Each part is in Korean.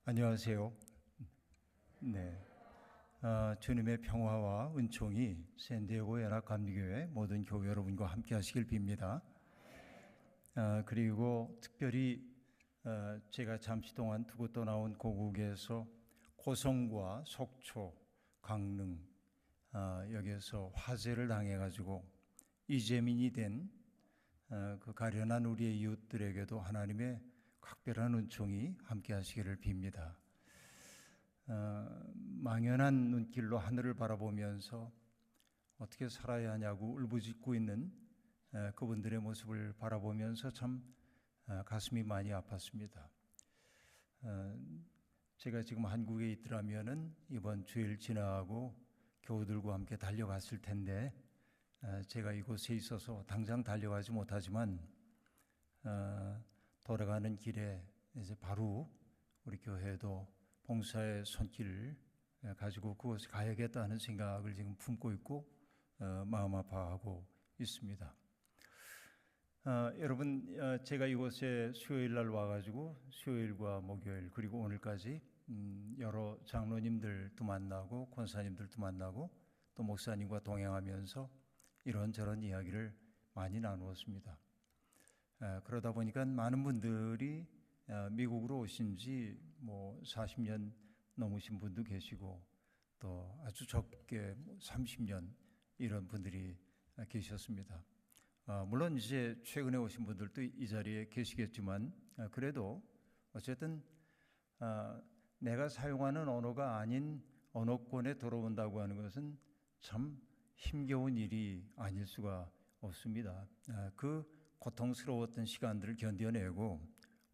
안녕하세요. 네, 주님의 평화와 은총이 샌디에고 연합감리교회 모든 교회 여러분과 함께 하시길 빕니다. 그리고 특별히 제가 잠시 동안 두고 떠나온 고국에서 고성과 속초, 강릉 여기에서 화재를 당해가지고 이재민이 된 그 가련한 우리의 이웃들에게도 하나님의 각별한 은총이 함께 하시기를 빕니다. 망연한 눈길로 하늘을 바라보면서 어떻게 살아야 하냐고 울부짖고 있는 그분들의 모습을 바라보면서 참 가슴이 많이 아팠습니다. 제가 지금 한국에 있더라면은 이번 주일 지나고 교우들과 함께 달려갔을 텐데 제가 이곳에 있어서 당장 달려가지 못하지만 돌아가는 길에 이제 바로 우리 교회도 봉사의 손길을 가지고 그곳에 가야겠다는 생각을 지금 품고 있고 마음 아파하고 있습니다. 여러분, 제가 이곳에 수요일 날 와가지고 수요일과 목요일 그리고 오늘까지 여러 장로님들도 만나고 권사님들도 만나고 또 목사님과 동행하면서 이런저런 이야기를 많이 나누었습니다. 그러다 보니까 많은 분들이 미국으로 오신 지 뭐 40년 넘으신 분도 계시고 또 아주 적게 30년 이런 분들이 계셨습니다. 물론 이제 최근에 오신 분들도 이 자리에 계시겠지만 그래도 어쨌든 내가 사용하는 언어가 아닌 언어권에 들어온다고 하는 것은 참 힘겨운 일이 아닐 수가 없습니다. 그 고통스러웠던 시간들을 견뎌내고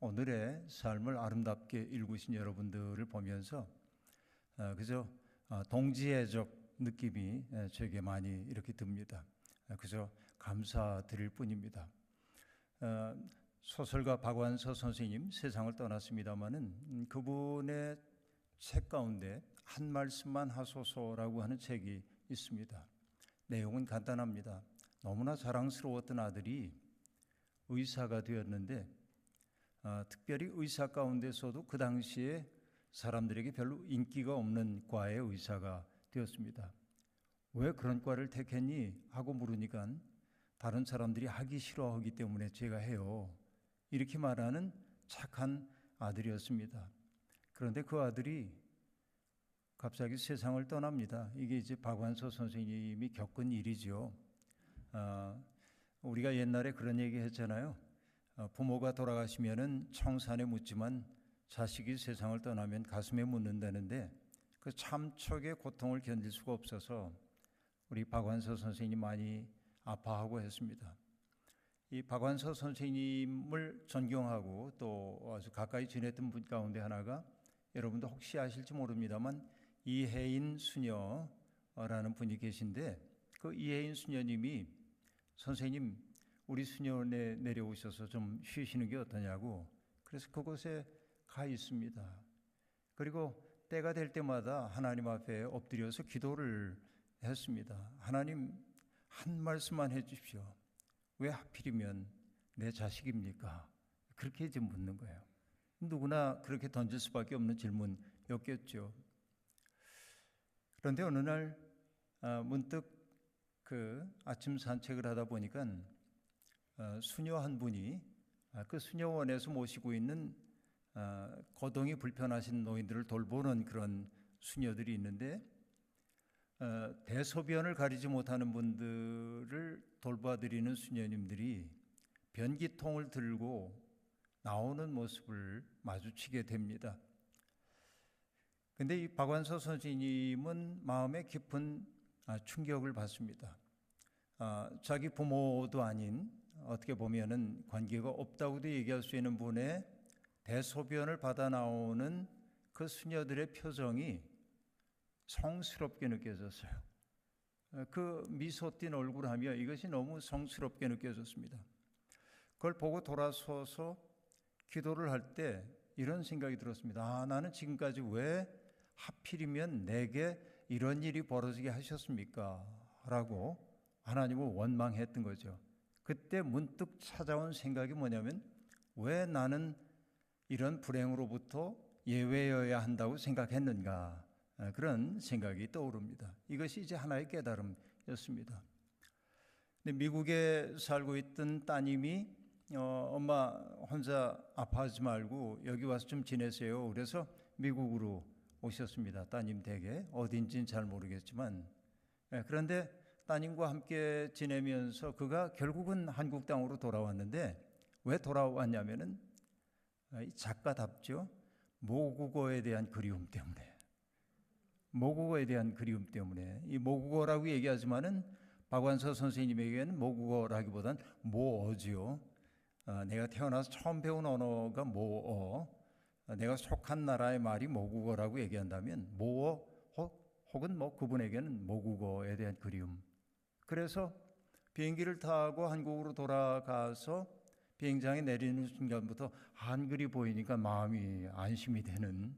오늘의 삶을 아름답게 일구신 여러분들을 보면서 그저 동지애적 느낌이 제게 많이 이렇게 듭니다. 그저 감사드릴 뿐입니다. 소설가 박완서 선생님 세상을 떠났습니다마는 그분의 책 가운데 한 말씀만 하소서라고 하는 책이 있습니다. 내용은 간단합니다. 너무나 자랑스러웠던 아들이 의사가 되었는데 특별히 의사 가운데서도 그 당시에 사람들에게 별로 인기가 없는 과의 의사가 되었습니다. 왜 그런 과를 택했니? 하고 물으니까 다른 사람들이 하기 싫어하기 때문에 제가 해요. 이렇게 말하는 착한 아들이었습니다. 그런데 그 아들이 갑자기 세상을 떠납니다. 이게 이제 박완서 선생님이 겪은 일이죠. 우리가 옛날에 그런 얘기 했잖아요. 부모가 돌아가시면은 청산에 묻지만 자식이 세상을 떠나면 가슴에 묻는다는데 그 참척의 고통을 견딜 수가 없어서 우리 박완서 선생님 많이 아파하고 했습니다. 이 박완서 선생님을 존경하고 또 아주 가까이 지냈던 분 가운데 하나가 여러분도 혹시 아실지 모릅니다만 이혜인 수녀라는 분이 계신데 그 이혜인 수녀님이 선생님 우리 수녀원에 내려오셔서 좀 쉬시는 게 어떠냐고 그래서 그곳에 가 있습니다. 그리고 때가 될 때마다 하나님 앞에 엎드려서 기도를 했습니다. 하나님 한 말씀만 해 주십시오. 왜 하필이면 내 자식입니까? 그렇게 이제 묻는 거예요. 누구나 그렇게 던질 수밖에 없는 질문이었겠죠. 그런데 어느 날 문득 그 아침 산책을 하다 보니까 수녀 한 분이 그 수녀원에서 모시고 있는 거동이 불편하신 노인들을 돌보는 그런 수녀들이 있는데 대소변을 가리지 못하는 분들을 돌봐드리는 수녀님들이 변기통을 들고 나오는 모습을 마주치게 됩니다. 그런데 이 박완서 선생님은 마음에 깊은 충격을 받습니다. 자기 부모도 아닌 어떻게 보면은 관계가 없다고도 얘기할 수 있는 분의 대소변을 받아 나오는 그 수녀들의 표정이 성스럽게 느껴졌어요. 그 미소 띤 얼굴하며 이것이 너무 성스럽게 느껴졌습니다. 그걸 보고 돌아서서 기도를 할 때 이런 생각이 들었습니다. 나는 지금까지 왜 하필이면 내게 이런 일이 벌어지게 하셨습니까? 라고 하나님을 원망했던 거죠. 그때 문득 찾아온 생각이 뭐냐면 왜 나는 이런 불행으로부터 예외여야 한다고 생각했는가? 그런 생각이 떠오릅니다. 이것이 이제 하나의 깨달음이었습니다. 근데 미국에 살고 있던 따님이 엄마 혼자 아파하지 말고 여기 와서 좀 지내세요. 그래서 미국으로 오셨습니다. 따님 댁에 어딘지는 잘 모르겠지만 그런데 따님과 함께 지내면서 그가 결국은 한국 땅으로 돌아왔는데 왜 돌아왔냐면은 작가답죠. 모국어에 대한 그리움 때문에. 모국어에 대한 그리움 때문에. 이 모국어라고 얘기하지만은 박완서 선생님에게는 모국어라기보단 모어지요. 내가 태어나서 처음 배운 언어가 모어. 내가 속한 나라의 말이 모국어라고 얘기한다면 모어 혹은 뭐 그분에게는 모국어에 대한 그리움. 그래서 비행기를 타고 한국으로 돌아가서 비행장에 내리는 순간부터 한글이 보이니까 마음이 안심이 되는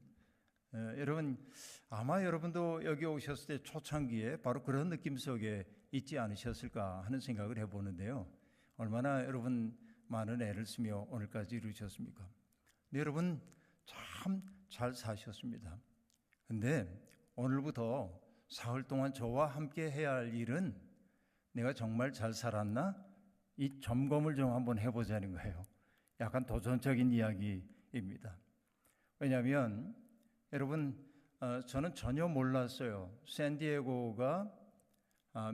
여러분 아마 여러분도 여기 오셨을 때 초창기에 바로 그런 느낌 속에 있지 않으셨을까 하는 생각을 해보는데요. 얼마나 여러분 많은 애를 쓰며 오늘까지 이루셨습니까? 네, 여러분 참 잘 사셨습니다. 근데 오늘부터 사흘 동안 저와 함께 해야 할 일은 내가 정말 잘 살았나? 이 점검을 좀 한번 해보자는 거예요. 약간 도전적인 이야기입니다. 왜냐하면 여러분 저는 전혀 몰랐어요. 샌디에고가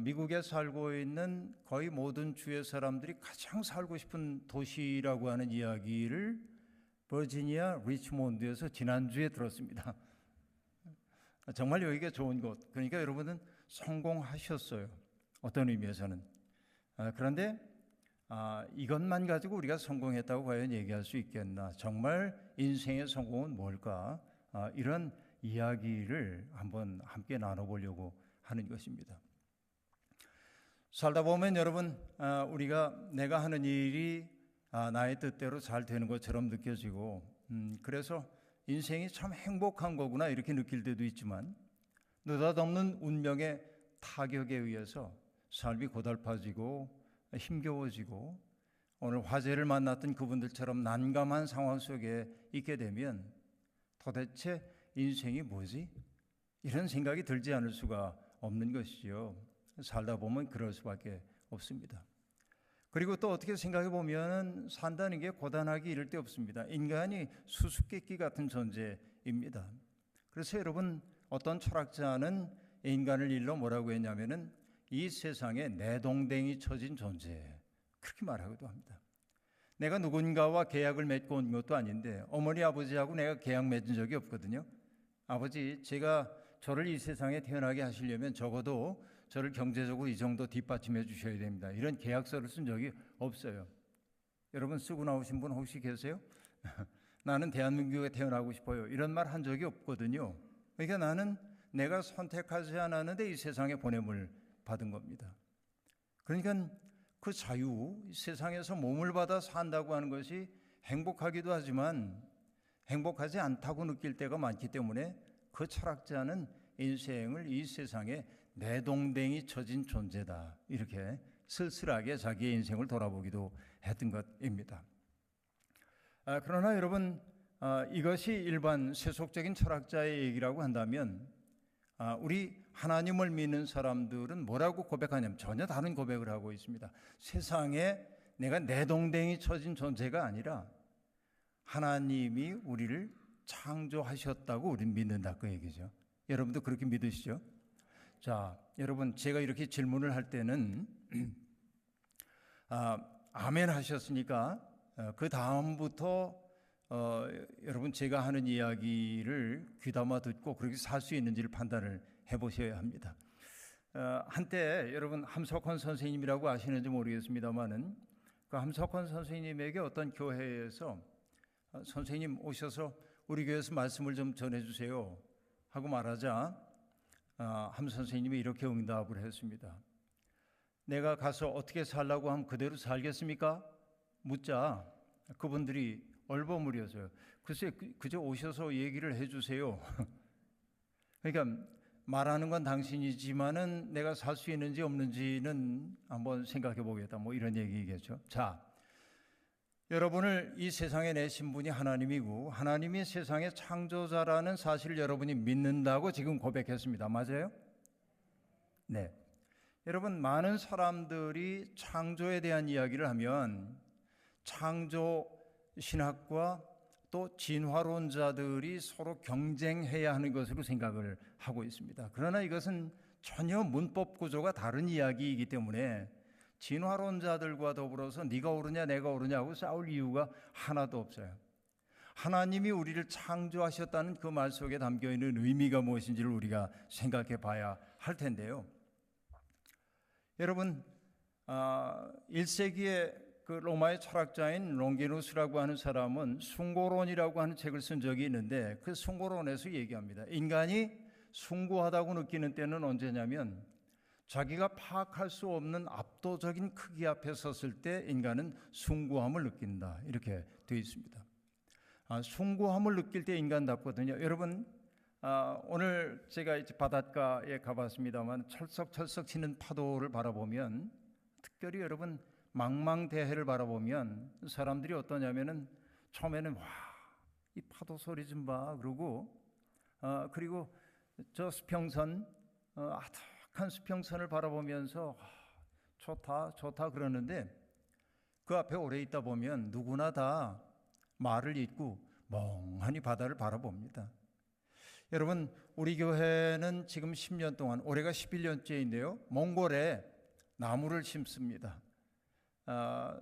미국에 살고 있는 거의 모든 주의 사람들이 가장 살고 싶은 도시라고 하는 이야기를 버지니아 리치몬드에서 지난주에 들었습니다. 정말 여기가 좋은 곳. 그러니까 여러분은 성공하셨어요. 어떤 의미에서는. 그런데 이것만 가지고 우리가 성공했다고 과연 얘기할 수 있겠나? 정말 인생의 성공은 뭘까? 이런 이야기를 한번 함께 나눠보려고 하는 것입니다. 살다 보면 여러분 우리가 내가 하는 일이 나의 뜻대로 잘 되는 것처럼 느껴지고 그래서 인생이 참 행복한 거구나 이렇게 느낄 때도 있지만 느닷없는 운명의 타격에 의해서 삶이 고달파지고 힘겨워지고 오늘 화재를 만났던 그분들처럼 난감한 상황 속에 있게 되면 도대체 인생이 뭐지? 이런 생각이 들지 않을 수가 없는 것이죠. 살다 보면 그럴 수밖에 없습니다. 그리고 또 어떻게 생각해 보면 산다는 게 고단하기 이를 데 없습니다. 인간이 수수께끼 같은 존재입니다. 그래서 여러분 어떤 철학자는 인간을 일러 뭐라고 했냐면은 이 세상에 내동댕이 쳐진 존재 그렇게 말하기도 합니다. 내가 누군가와 계약을 맺고 온 것도 아닌데 어머니 아버지하고 내가 계약 맺은 적이 없거든요. 아버지 제가 저를 이 세상에 태어나게 하시려면 적어도 저를 경제적으로 이 정도 뒷받침해 주셔야 됩니다. 이런 계약서를 쓴 적이 없어요. 여러분 쓰고 나오신 분 혹시 계세요? 나는 대한민국에 태어나고 싶어요. 이런 말 한 적이 없거든요. 그러니까 나는 내가 선택하지 않았는데 이 세상에 보냄을 받은 겁니다. 그러니까 그 자유, 세상에서 몸을 받아 산다고 하는 것이 행복하기도 하지만 행복하지 않다고 느낄 때가 많기 때문에 그 철학자는 인생을 이 세상에 내동댕이 쳐진 존재다 이렇게 쓸쓸하게 자기의 인생을 돌아보기도 했던 것입니다. 그러나 여러분 이것이 일반 세속적인 철학자의 얘기라고 한다면 우리 하나님을 믿는 사람들은 뭐라고 고백하냐면 전혀 다른 고백을 하고 있습니다. 세상에 내가 내동댕이 쳐진 존재가 아니라 하나님이 우리를 창조하셨다고 우리는 믿는다 그 얘기죠. 여러분도 그렇게 믿으시죠? 자, 여러분 제가 이렇게 질문을 할 때는 아멘 하셨으니까 그 다음부터 여러분 제가 하는 이야기를 귀담아 듣고 그렇게 살 수 있는지를 판단을 해보셔야 합니다. 한때 여러분 함석헌 선생님이라고 아시는지 모르겠습니다만은 그 함석헌 선생님에게 어떤 교회에서 선생님 오셔서 우리 교회에서 말씀을 좀 전해주세요 하고 말하자 함 선생님이 이렇게 응답을 했습니다. 내가 가서 어떻게 살라고 하면 그대로 살겠습니까? 묻자 그분들이 얼버무려서요. 글쎄 그저 오셔서 얘기를 해주세요. 그러니까 말하는 건 당신이지만은 내가 살 수 있는지 없는지는 한번 생각해 보겠다. 뭐 이런 얘기겠죠. 자, 여러분을 이 세상에 내신 분이 하나님이고 하나님이 세상의 창조자라는 사실을 여러분이 믿는다고 지금 고백했습니다. 맞아요? 네. 여러분, 많은 사람들이 창조에 대한 이야기를 하면 창조 신학과 또 진화론자들이 서로 경쟁해야 하는 것으로 생각을 하고 있습니다. 그러나 이것은 전혀 문법 구조가 다른 이야기이기 때문에 진화론자들과 더불어서 네가 옳으냐 내가 옳으냐고 싸울 이유가 하나도 없어요. 하나님이 우리를 창조하셨다는 그 말 속에 담겨있는 의미가 무엇인지를 우리가 생각해 봐야 할 텐데요. 여러분, 1세기에 그 로마의 철학자인 롱기누스라고 하는 사람은 숭고론이라고 하는 책을 쓴 적이 있는데 그 숭고론에서 얘기합니다. 인간이 숭고하다고 느끼는 때는 언제냐면 자기가 파악할 수 없는 압도적인 크기 앞에 섰을 때 인간은 숭고함을 느낀다. 이렇게 되어 있습니다. 숭고함을 느낄 때 인간답거든요. 여러분, 오늘 제가 이제 바닷가에 가봤습니다만 철썩철썩 치는 파도를 바라보면 특별히 여러분 망망대해를 바라보면 사람들이 어떠냐면은 처음에는 와, 이 파도 소리 좀 봐. 그리고 저 수평선 아득한 수평선을 바라보면서 좋다 그러는데 그 앞에 오래 있다 보면 누구나 다 말을 잇고 멍하니 바다를 바라봅니다. 여러분, 우리 교회는 지금 10년 동안 올해가 11년째인데요. 몽골에 나무를 심습니다.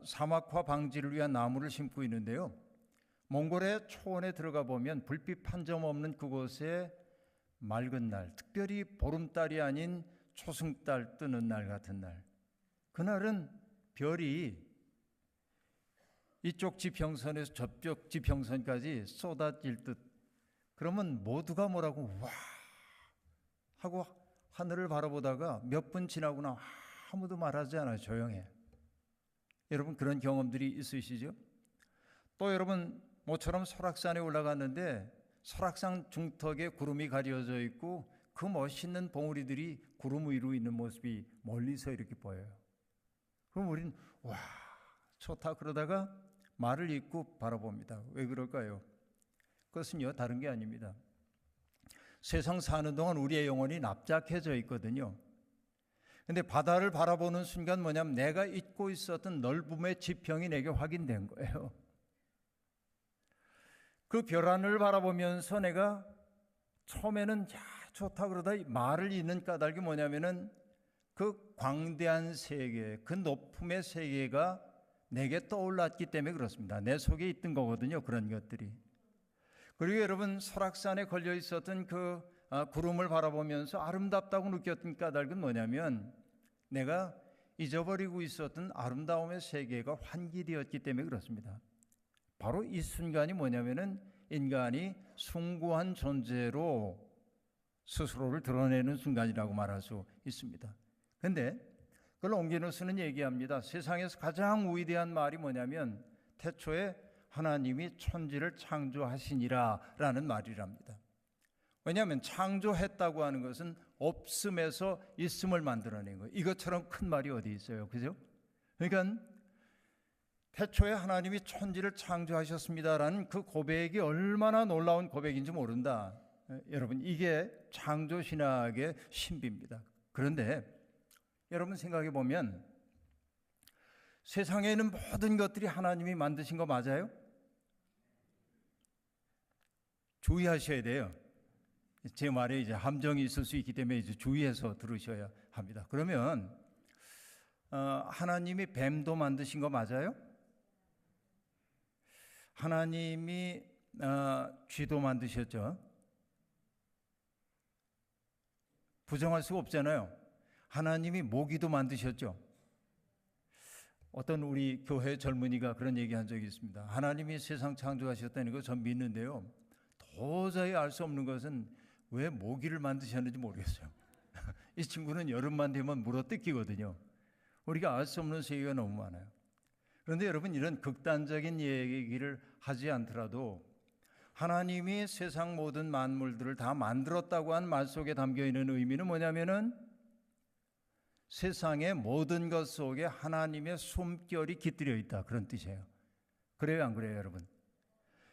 사막화 방지를 위한 나무를 심고 있는데요. 몽골의 초원에 들어가 보면 불빛 한 점 없는 그곳에 맑은 날, 특별히 보름달이 아닌 초승달 뜨는 날 같은 날, 그날은 별이 이쪽 지평선에서 저쪽 지평선까지 쏟아질 듯, 그러면 모두가 뭐라고 와 하고 하늘을 바라보다가 몇 분 지나고나 아무도 말하지 않아요. 조용해. 여러분, 그런 경험들이 있으시죠? 또 여러분, 모처럼 설악산에 올라갔는데 설악산 중턱에 구름이 가려져 있고 그 멋있는 봉우리들이 구름 위로 있는 모습이 멀리서 이렇게 보여요. 그럼 우리는 와, 좋다 그러다가 말을 잇고 바라봅니다. 왜 그럴까요? 그것은요, 다른 게 아닙니다. 세상 사는 동안 우리의 영혼이 납작해져 있거든요. 근데 바다를 바라보는 순간 뭐냐면 내가 잊고 있었던 넓음의 지평이 내게 확인된 거예요. 그 별 하늘을 바라보면서 내가 처음에는 야, 좋다 그러다 말을 잇는 까닭이 뭐냐면은 그 광대한 세계, 그 높음의 세계가 내게 떠올랐기 때문에 그렇습니다. 내 속에 있던 거거든요, 그런 것들이. 그리고 여러분, 설악산에 걸려 있었던 그 구름을 바라보면서 아름답다고 느꼈던 까닭은 뭐냐면 내가 잊어버리고 있었던 아름다움의 세계가 환기되었기 때문에 그렇습니다. 바로 이 순간이 뭐냐면은 인간이 숭고한 존재로 스스로를 드러내는 순간이라고 말할 수 있습니다. 그런데 그걸 롱기누스는 얘기합니다. 세상에서 가장 위대한 말이 뭐냐면 태초에 하나님이 천지를 창조하시니라 라는 말이랍니다. 왜냐하면 창조했다고 하는 것은 없음에서 있음을 만들어낸 거예요. 이것처럼 큰 말이 어디 있어요, 그죠? 그러니까 태초에 하나님이 천지를 창조하셨습니다라는 그 고백이 얼마나 놀라운 고백인지 모른다. 여러분, 이게 창조신학의 신비입니다. 그런데 여러분 생각해 보면 세상에 있는 모든 것들이 하나님이 만드신 거 맞아요? 주의하셔야 돼요. 제 말에 이제 함정이 있을 수 있기 때문에 이제 주의해서 들으셔야 합니다. 그러면 하나님이 뱀도 만드신 거 맞아요? 하나님이 쥐도 만드셨죠? 부정할 수가 없잖아요. 하나님이 모기도 만드셨죠? 어떤 우리 교회 젊은이가 그런 얘기한 적이 있습니다. 하나님이 세상 창조하셨다는 거 전 믿는데요. 도저히 알 수 없는 것은 왜 모기를 만드셨는지 모르겠어요. 이 친구는 여름만 되면 물어뜯기거든요. 우리가 알 수 없는 세계가 너무 많아요. 그런데 여러분, 이런 극단적인 얘기를 하지 않더라도 하나님이 세상 모든 만물들을 다 만들었다고 한 말 속에 담겨있는 의미는 뭐냐면은 세상의 모든 것 속에 하나님의 숨결이 깃들여 있다, 그런 뜻이에요. 그래요, 안 그래요, 여러분?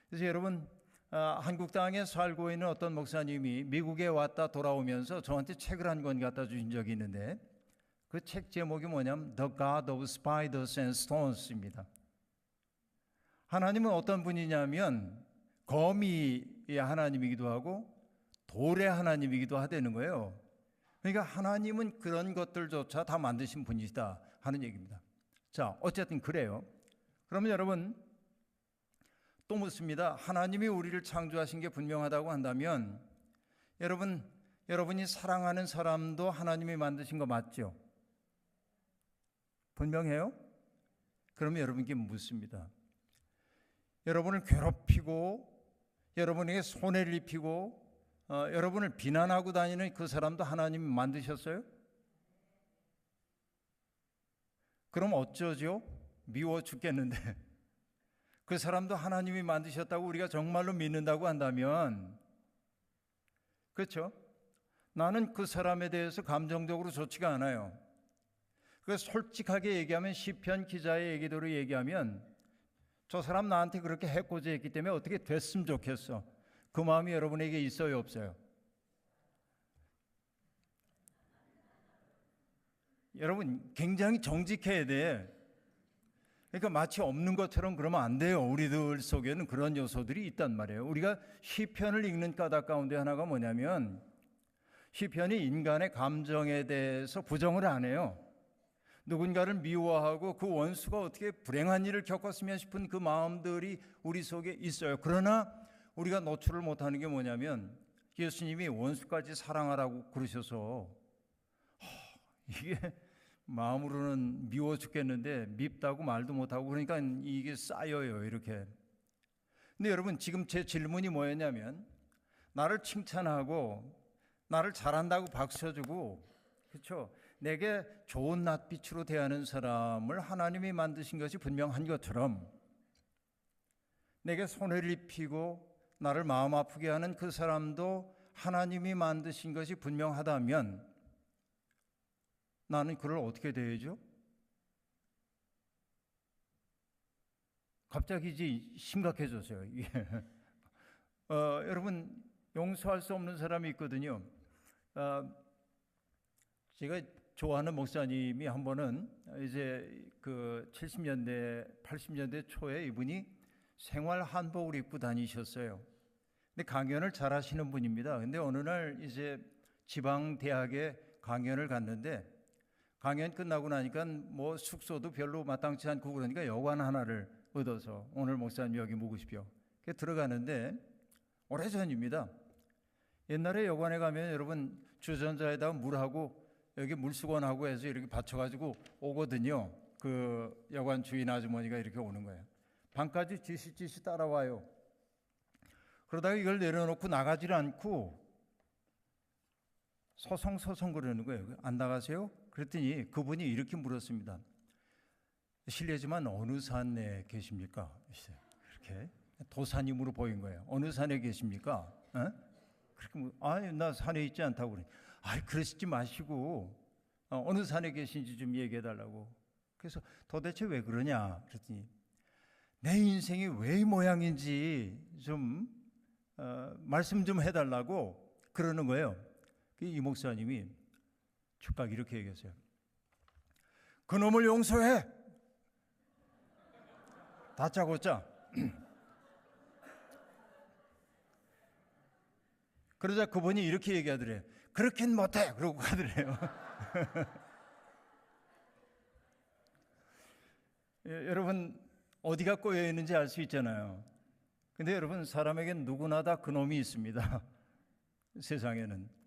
그래서 여러분, 한국 땅에 살고 있는 어떤 목사님이 미국에 왔다 돌아오면서 저한테 책을 한 권 갖다 주신 적이 있는데 그 책 제목이 뭐냐면 The God of Spiders and Stones입니다. 하나님은 어떤 분이냐면 거미의 하나님이기도 하고 돌의 하나님이기도 하다는 거예요. 그러니까 하나님은 그런 것들조차 다 만드신 분이시다 하는 얘기입니다. 자, 어쨌든 그래요. 그러면 여러분 또 묻습니다. 하나님이 우리를 창조하신 게 분명하다고 한다면 여러분이 사랑하는 사람도 하나님이 만드신 거 맞죠? 분명해요? 그러면 여러분께 묻습니다. 여러분을 괴롭히고 여러분에게 손해를 입히고 여러분을 비난하고 다니는 그 사람도 하나님이 만드셨어요? 그럼 어쩌죠? 미워 죽겠는데 그 사람도 하나님이 만드셨다고 우리가 정말로 믿는다고 한다면, 그렇죠? 나는 그 사람에 대해서 감정적으로 좋지가 않아요. 그 솔직하게 얘기하면 시편 기자의 얘기대로 얘기하면 저 사람 나한테 그렇게 해코지 했기 때문에 어떻게 됐으면 좋겠어. 그 마음이 여러분에게 있어요, 없어요? 여러분 굉장히 정직해야 돼. 그러니까 마치 없는 것처럼 그러면 안 돼요. 우리들 속에는 그런 요소들이 있단 말이에요. 우리가 시편을 읽는 까닭 가운데 하나가 뭐냐면 시편이 인간의 감정에 대해서 부정을 안 해요. 누군가를 미워하고 그 원수가 어떻게 불행한 일을 겪었으면 싶은 그 마음들이 우리 속에 있어요. 그러나 우리가 노출을 못하는 게 뭐냐면 예수님이 원수까지 사랑하라고 그러셔서 이게 마음으로는 미워 죽겠는데 밉다고 말도 못하고 그러니까 이게 쌓여요, 이렇게. 근데 여러분 지금 제 질문이 뭐였냐면 나를 칭찬하고 나를 잘한다고 박수쳐주고, 그렇죠? 내게 좋은 낯빛으로 대하는 사람을 하나님이 만드신 것이 분명한 것처럼 내게 손해를 입히고 나를 마음 아프게 하는 그 사람도 하나님이 만드신 것이 분명하다면 나는 그를 어떻게 대해야죠? 갑자기 심각해졌어요. 여러분 용서할 수 없는 사람이 있거든요. 제가 좋아하는 목사님이 한 번은 이제 그 70년대, 80년대 초에 이분이 생활 한복을 입고 다니셨어요. 근데 강연을 잘 하시는 분입니다. 근데 어느 날 이제 지방 대학에 강연을 갔는데 강연 끝나고 나니까 뭐 숙소도 별로 마땅치 않고 그러니까 여관 하나를 얻어서 오늘 목사님 여기 묵으십시오. 들어가는데 오래전입니다. 옛날에 여관에 가면 여러분 주전자에다가 물하고 여기 물수건하고 해서 이렇게 받쳐가지고 오거든요. 그 여관 주인 아주머니가 이렇게 오는 거예요. 방까지 지시지시 따라와요. 그러다가 이걸 내려놓고 나가지를 않고 서성서성 그러는 거예요. 안 나가세요? 그랬더니 그분이 이렇게 물었습니다. 실례지만 어느 산에 계십니까? 그렇게 도사님으로 보인 거예요. 어느 산에 계십니까? 그렇게 아니 나 산에 있지 않다고 그러니 그러시지 마시고 어느 산에 계신지 좀 얘기해 달라고. 그래서 도대체 왜 그러냐 그랬더니 내 인생이 왜 이 모양인지 좀 말씀 좀 해달라고 그러는 거예요. 이 목사님이 즉각 이렇게 얘기했어요. 그놈을 용서해. 다짜고짜. 그러자 그분이 이렇게 얘기하더래요. 그렇긴 못해. 그러고 가더래요. 여러분 어디가 꼬여 있는지 알 수 있잖아요. 근데 여러분 사람에겐 누구나 다 그놈이 있습니다. 세상에는.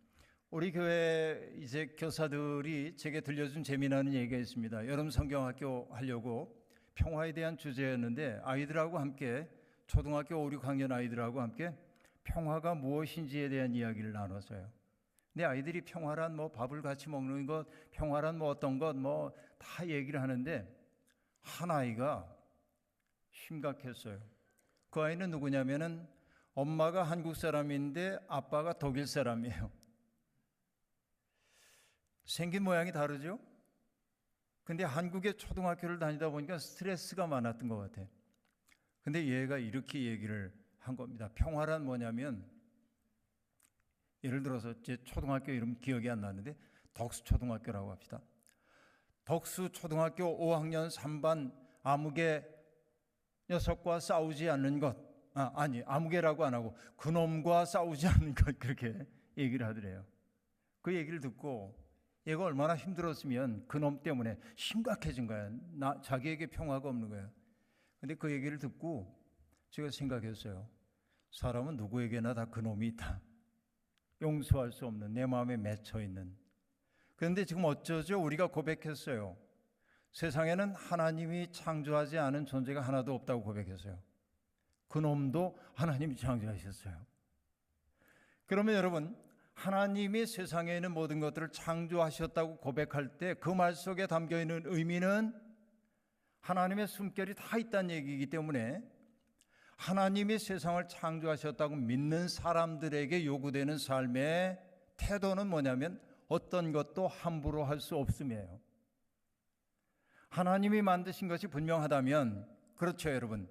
우리 교회 이제 교사들이 제게 들려준 재미나는 얘기가 있습니다. 여름 성경학교 하려고 평화에 대한 주제였는데 아이들하고 함께 초등학교 5, 6학년 아이들하고 함께 평화가 무엇인지에 대한 이야기를 나눴어요. 근데 아이들이 평화란 뭐 밥을 같이 먹는 것, 평화란 뭐 어떤 것 뭐 다 얘기를 하는데 한 아이가 심각했어요. 그 아이는 누구냐면은 엄마가 한국 사람인데 아빠가 독일 사람이에요. 생긴 모양이 다르죠? 근데 한국의 초등학교를 다니다 보니까 스트레스가 많았던 것 같아요. 근데 얘가 이렇게 얘기를 한 겁니다. 평화란 뭐냐면, 예를 들어서 제 초등학교 이름 기억이 안 나는데 덕수초등학교라고 합시다. 덕수초등학교 5학년 3반 아무개 녀석과 싸우지 않는 것, 아무개라고 안 하고 그놈과 싸우지 않는 것, 그렇게 얘기를 하더래요. 그 얘기를 듣고 얘가 얼마나 힘들었으면 그놈 때문에 심각해진 거야. 자기에게 평화가 없는 거야. 근데 그 얘기를 듣고 제가 생각했어요. 사람은 누구에게나 다 그놈이 있다. 용서할 수 없는, 내 마음에 맺혀 있는. 그런데 지금 어쩌죠? 우리가 고백했어요. 세상에는 하나님이 창조하지 않은 존재가 하나도 없다고 고백했어요. 그놈도 하나님이 창조하셨어요. 그러면 여러분, 하나님이 세상에 있는 모든 것들을 창조하셨다고 고백할 때 그 말 속에 담겨있는 의미는 하나님의 숨결이 다 있다는 얘기이기 때문에 하나님이 세상을 창조하셨다고 믿는 사람들에게 요구되는 삶의 태도는 뭐냐면 어떤 것도 함부로 할 수 없음이에요. 하나님이 만드신 것이 분명하다면, 그렇죠 여러분,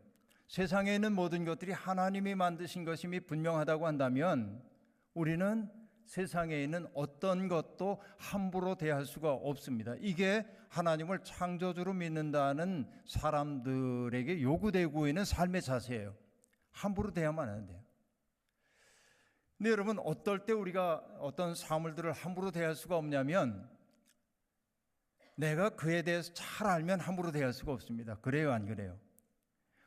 세상에 있는 모든 것들이 하나님이 만드신 것임이 분명하다고 한다면 우리는 세상에 있는 어떤 것도 함부로 대할 수가 없습니다. 이게 하나님을 창조주로 믿는다는 사람들에게 요구되고 있는 삶의 자세예요. 함부로 대하면 안 돼요. 근데 여러분, 어떨 때 우리가 어떤 사물들을 함부로 대할 수가 없냐면, 내가 그에 대해서 잘 알면 함부로 대할 수가 없습니다. 그래요, 안 그래요?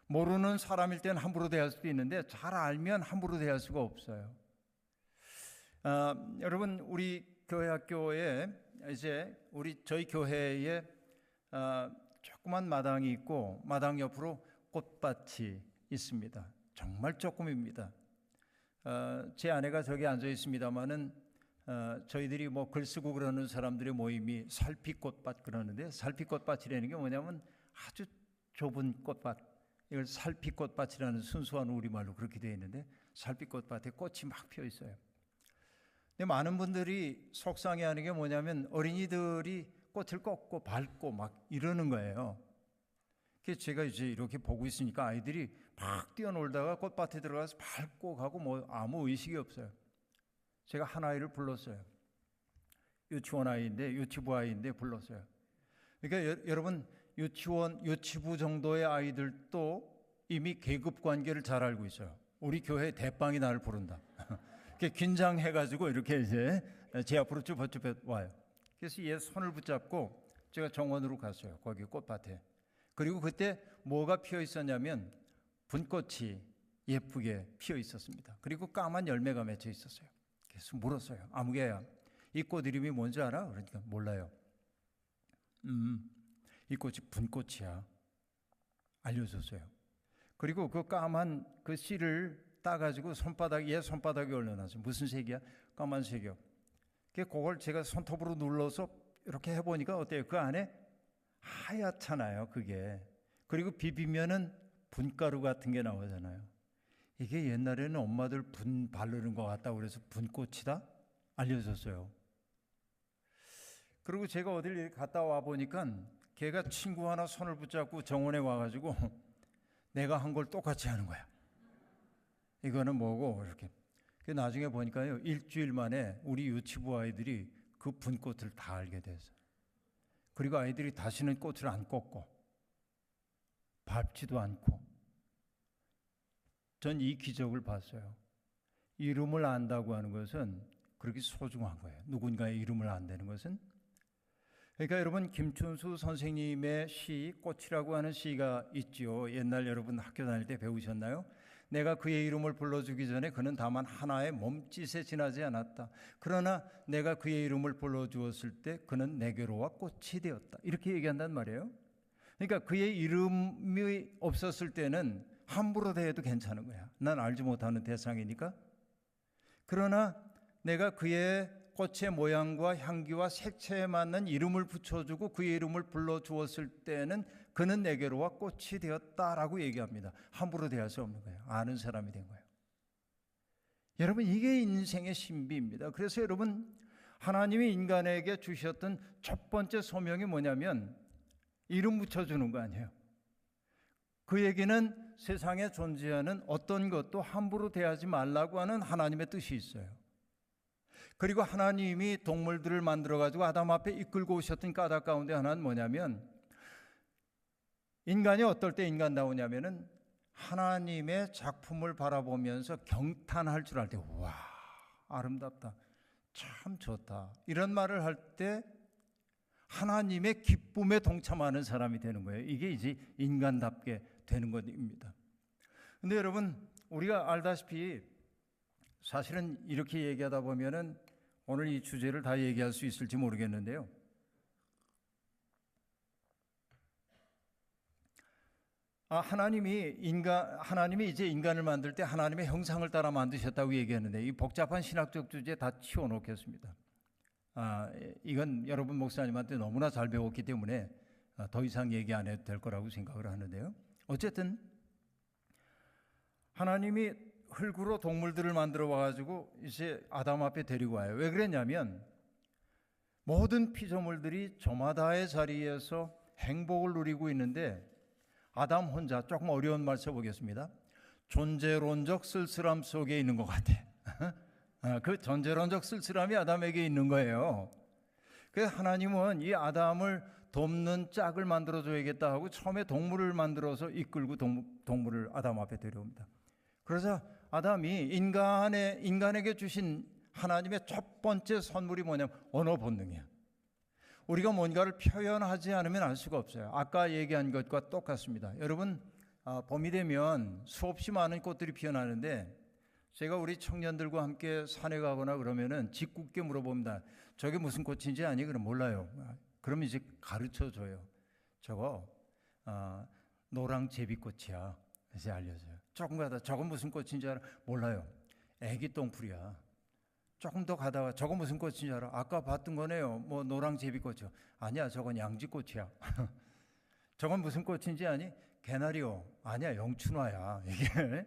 모르는 사람일 때는 함부로 대할 수도 있는데 잘 알면 함부로 대할 수가 없어요. 여러분, 우리 교회 학교에 이제 저희 교회에 조그만 마당이 있고 마당 옆으로 꽃밭이 있습니다. 정말 조금입니다. 제 아내가 저기 앉아 있습니다만은 저희들이 뭐 글 쓰고 그러는 사람들의 모임이 살피꽃밭 그러는데, 살피꽃밭이라는 게 뭐냐면 아주 좁은 꽃밭, 이걸 살피꽃밭이라는 순수한 우리말로 그렇게 되어 있는데, 살피꽃밭에 꽃이 막 피어 있어요. 근데 많은 분들이 속상해하는 게 뭐냐면 어린이들이 꽃을 꺾고 밟고 막 이러는 거예요. 그래서 제가 이제 이렇게 보고 있으니까 아이들이 막 뛰어놀다가 꽃밭에 들어가서 밟고 가고 뭐 아무 의식이 없어요. 제가 한 아이를 불렀어요. 유치원 아이인데, 유치부 아이인데 불렀어요. 그러니까 여러분, 유치부 정도의 아이들도 이미 계급 관계를 잘 알고 있어요. 우리 교회 대빵이 나를 부른다. 긴장해가지고 이렇게 이제 제 앞으로 쭉 와요. 그래서 얘 손을 붙잡고 제가 정원으로 갔어요. 거기 꽃밭에. 그리고 그때 뭐가 피어 있었냐면 분꽃이 예쁘게 피어 있었습니다. 그리고 까만 열매가 맺혀 있었어요. 그래서 물었어요. 아무개야, 이 꽃 이름이 뭔지 알아? 그러니까 몰라요. 이 꽃이 분꽃이야. 알려줬어요. 그리고 그 까만 그 씨를 따가지고 얘 손바닥에 올려놨어요. 무슨 색이야? 까만색이요. 그걸 제가 손톱으로 눌러서 이렇게 해보니까 어때요? 그 안에 하얗잖아요, 그게. 그리고 비비면은 분가루 같은 게 나오잖아요. 이게 옛날에는 엄마들 분 바르는 것 같다고 그래서 분꽃이다? 알려줬어요. 그리고 제가 어딜 갔다 와 보니까 걔가 친구 하나 손을 붙잡고 정원에 와가지고 내가 한 걸 똑같이 하는 거야. 이거는 뭐고 이렇게. 나중에 보니까요, 일주일 만에 우리 유치부 아이들이 그 분꽃을 다 알게 됐어요. 그리고 아이들이 다시는 꽃을 안 꺾고 밟지도 않고. 전 이 기적을 봤어요. 이름을 안다고 하는 것은 그렇게 소중한 거예요. 누군가의 이름을 안다는 것은. 그러니까 여러분, 김춘수 선생님의 시 꽃이라고 하는 시가 있죠. 옛날 여러분 학교 다닐 때 배우셨나요? 내가 그의 이름을 불러주기 전에 그는 다만 하나의 몸짓에 지나지 않았다. 그러나 내가 그의 이름을 불러주었을 때 그는 내게로 와 꽃이 되었다. 이렇게 얘기한단 말이에요. 그러니까 그의 이름이 없었을 때는 함부로 대해도 괜찮은 거야. 난 알지 못하는 대상이니까. 그러나 내가 그의 꽃의 모양과 향기와 색채에 맞는 이름을 붙여주고 그의 이름을 불러주었을 때는 그는 내게로 와 꽃이 되었다라고 얘기합니다. 함부로 대할 수 없는 거예요. 아는 사람이 된 거예요. 여러분, 이게 인생의 신비입니다. 그래서 여러분, 하나님이 인간에게 주셨던 첫 번째 소명이 뭐냐면 이름 붙여주는 거 아니에요. 그 얘기는 세상에 존재하는 어떤 것도 함부로 대하지 말라고 하는 하나님의 뜻이 있어요. 그리고 하나님이 동물들을 만들어 가지고 아담 앞에 이끌고 오셨던 까닭 가운데 하나는 뭐냐면, 인간이 어떨 때 인간다우냐면은 하나님의 작품을 바라보면서 경탄할 줄 알 때, 와, 아름답다, 참 좋다, 이런 말을 할 때 하나님의 기쁨에 동참하는 사람이 되는 거예요. 이게 이제 인간답게 되는 것입니다. 근데 여러분, 우리가 알다시피 사실은 이렇게 얘기하다 보면은 오늘 이 주제를 다 얘기할 수 있을지 모르겠는데요. 하나님이 이제 인간을 만들 때 하나님의 형상을 따라 만드셨다고 얘기하는데, 이 복잡한 신학적 주제 다 치워놓겠습니다. 이건 여러분 목사님한테 너무나 잘 배웠기 때문에 더 이상 얘기 안 해도 될 거라고 생각을 하는데요. 어쨌든 하나님이 흙으로 동물들을 만들어 와가지고 이제 아담 앞에 데리고 와요. 왜 그랬냐면, 모든 피조물들이 저마다의 자리에서 행복을 누리고 있는데 아담 혼자, 조금 어려운 말 써보겠습니다. 존재론적 쓸쓸함 속에 있는 것 같아. 그 존재론적 쓸쓸함이 아담에게 있는 거예요. 그래서 하나님은 이 아담을 돕는 짝을 만들어줘야겠다 하고 처음에 동물을 만들어서 이끌고 동물을 아담 앞에 데려옵니다. 그래서 아담이 인간에게 주신 하나님의 첫 번째 선물이 뭐냐면 언어 본능이야. 우리가 뭔가를 표현하지 않으면 알 수가 없어요. 아까 얘기한 것과 똑같습니다. 여러분, 봄이 되면 수없이 많은 꽃들이 피어나는데, 제가 우리 청년들과 함께 산에 가거나 그러면은 짓궂게 물어봅니다. 저게 무슨 꽃인지 아니? 그럼 몰라요. 그럼 이제 가르쳐 줘요. 저거 노랑 제비꽃이야. 이제 알려줘요. 조금 가다 저건 무슨 꽃인지 알아? 몰라요. 애기 똥풀이야. 조금 더 가다가 저거 무슨 꽃인지 알아? 아까 봤던 거네요. 뭐 노랑 제비꽃이요. 아니야, 저건 양지꽃이야. 저건 무슨 꽃인지 아니? 개나리요. 아니야, 영춘화야. 이게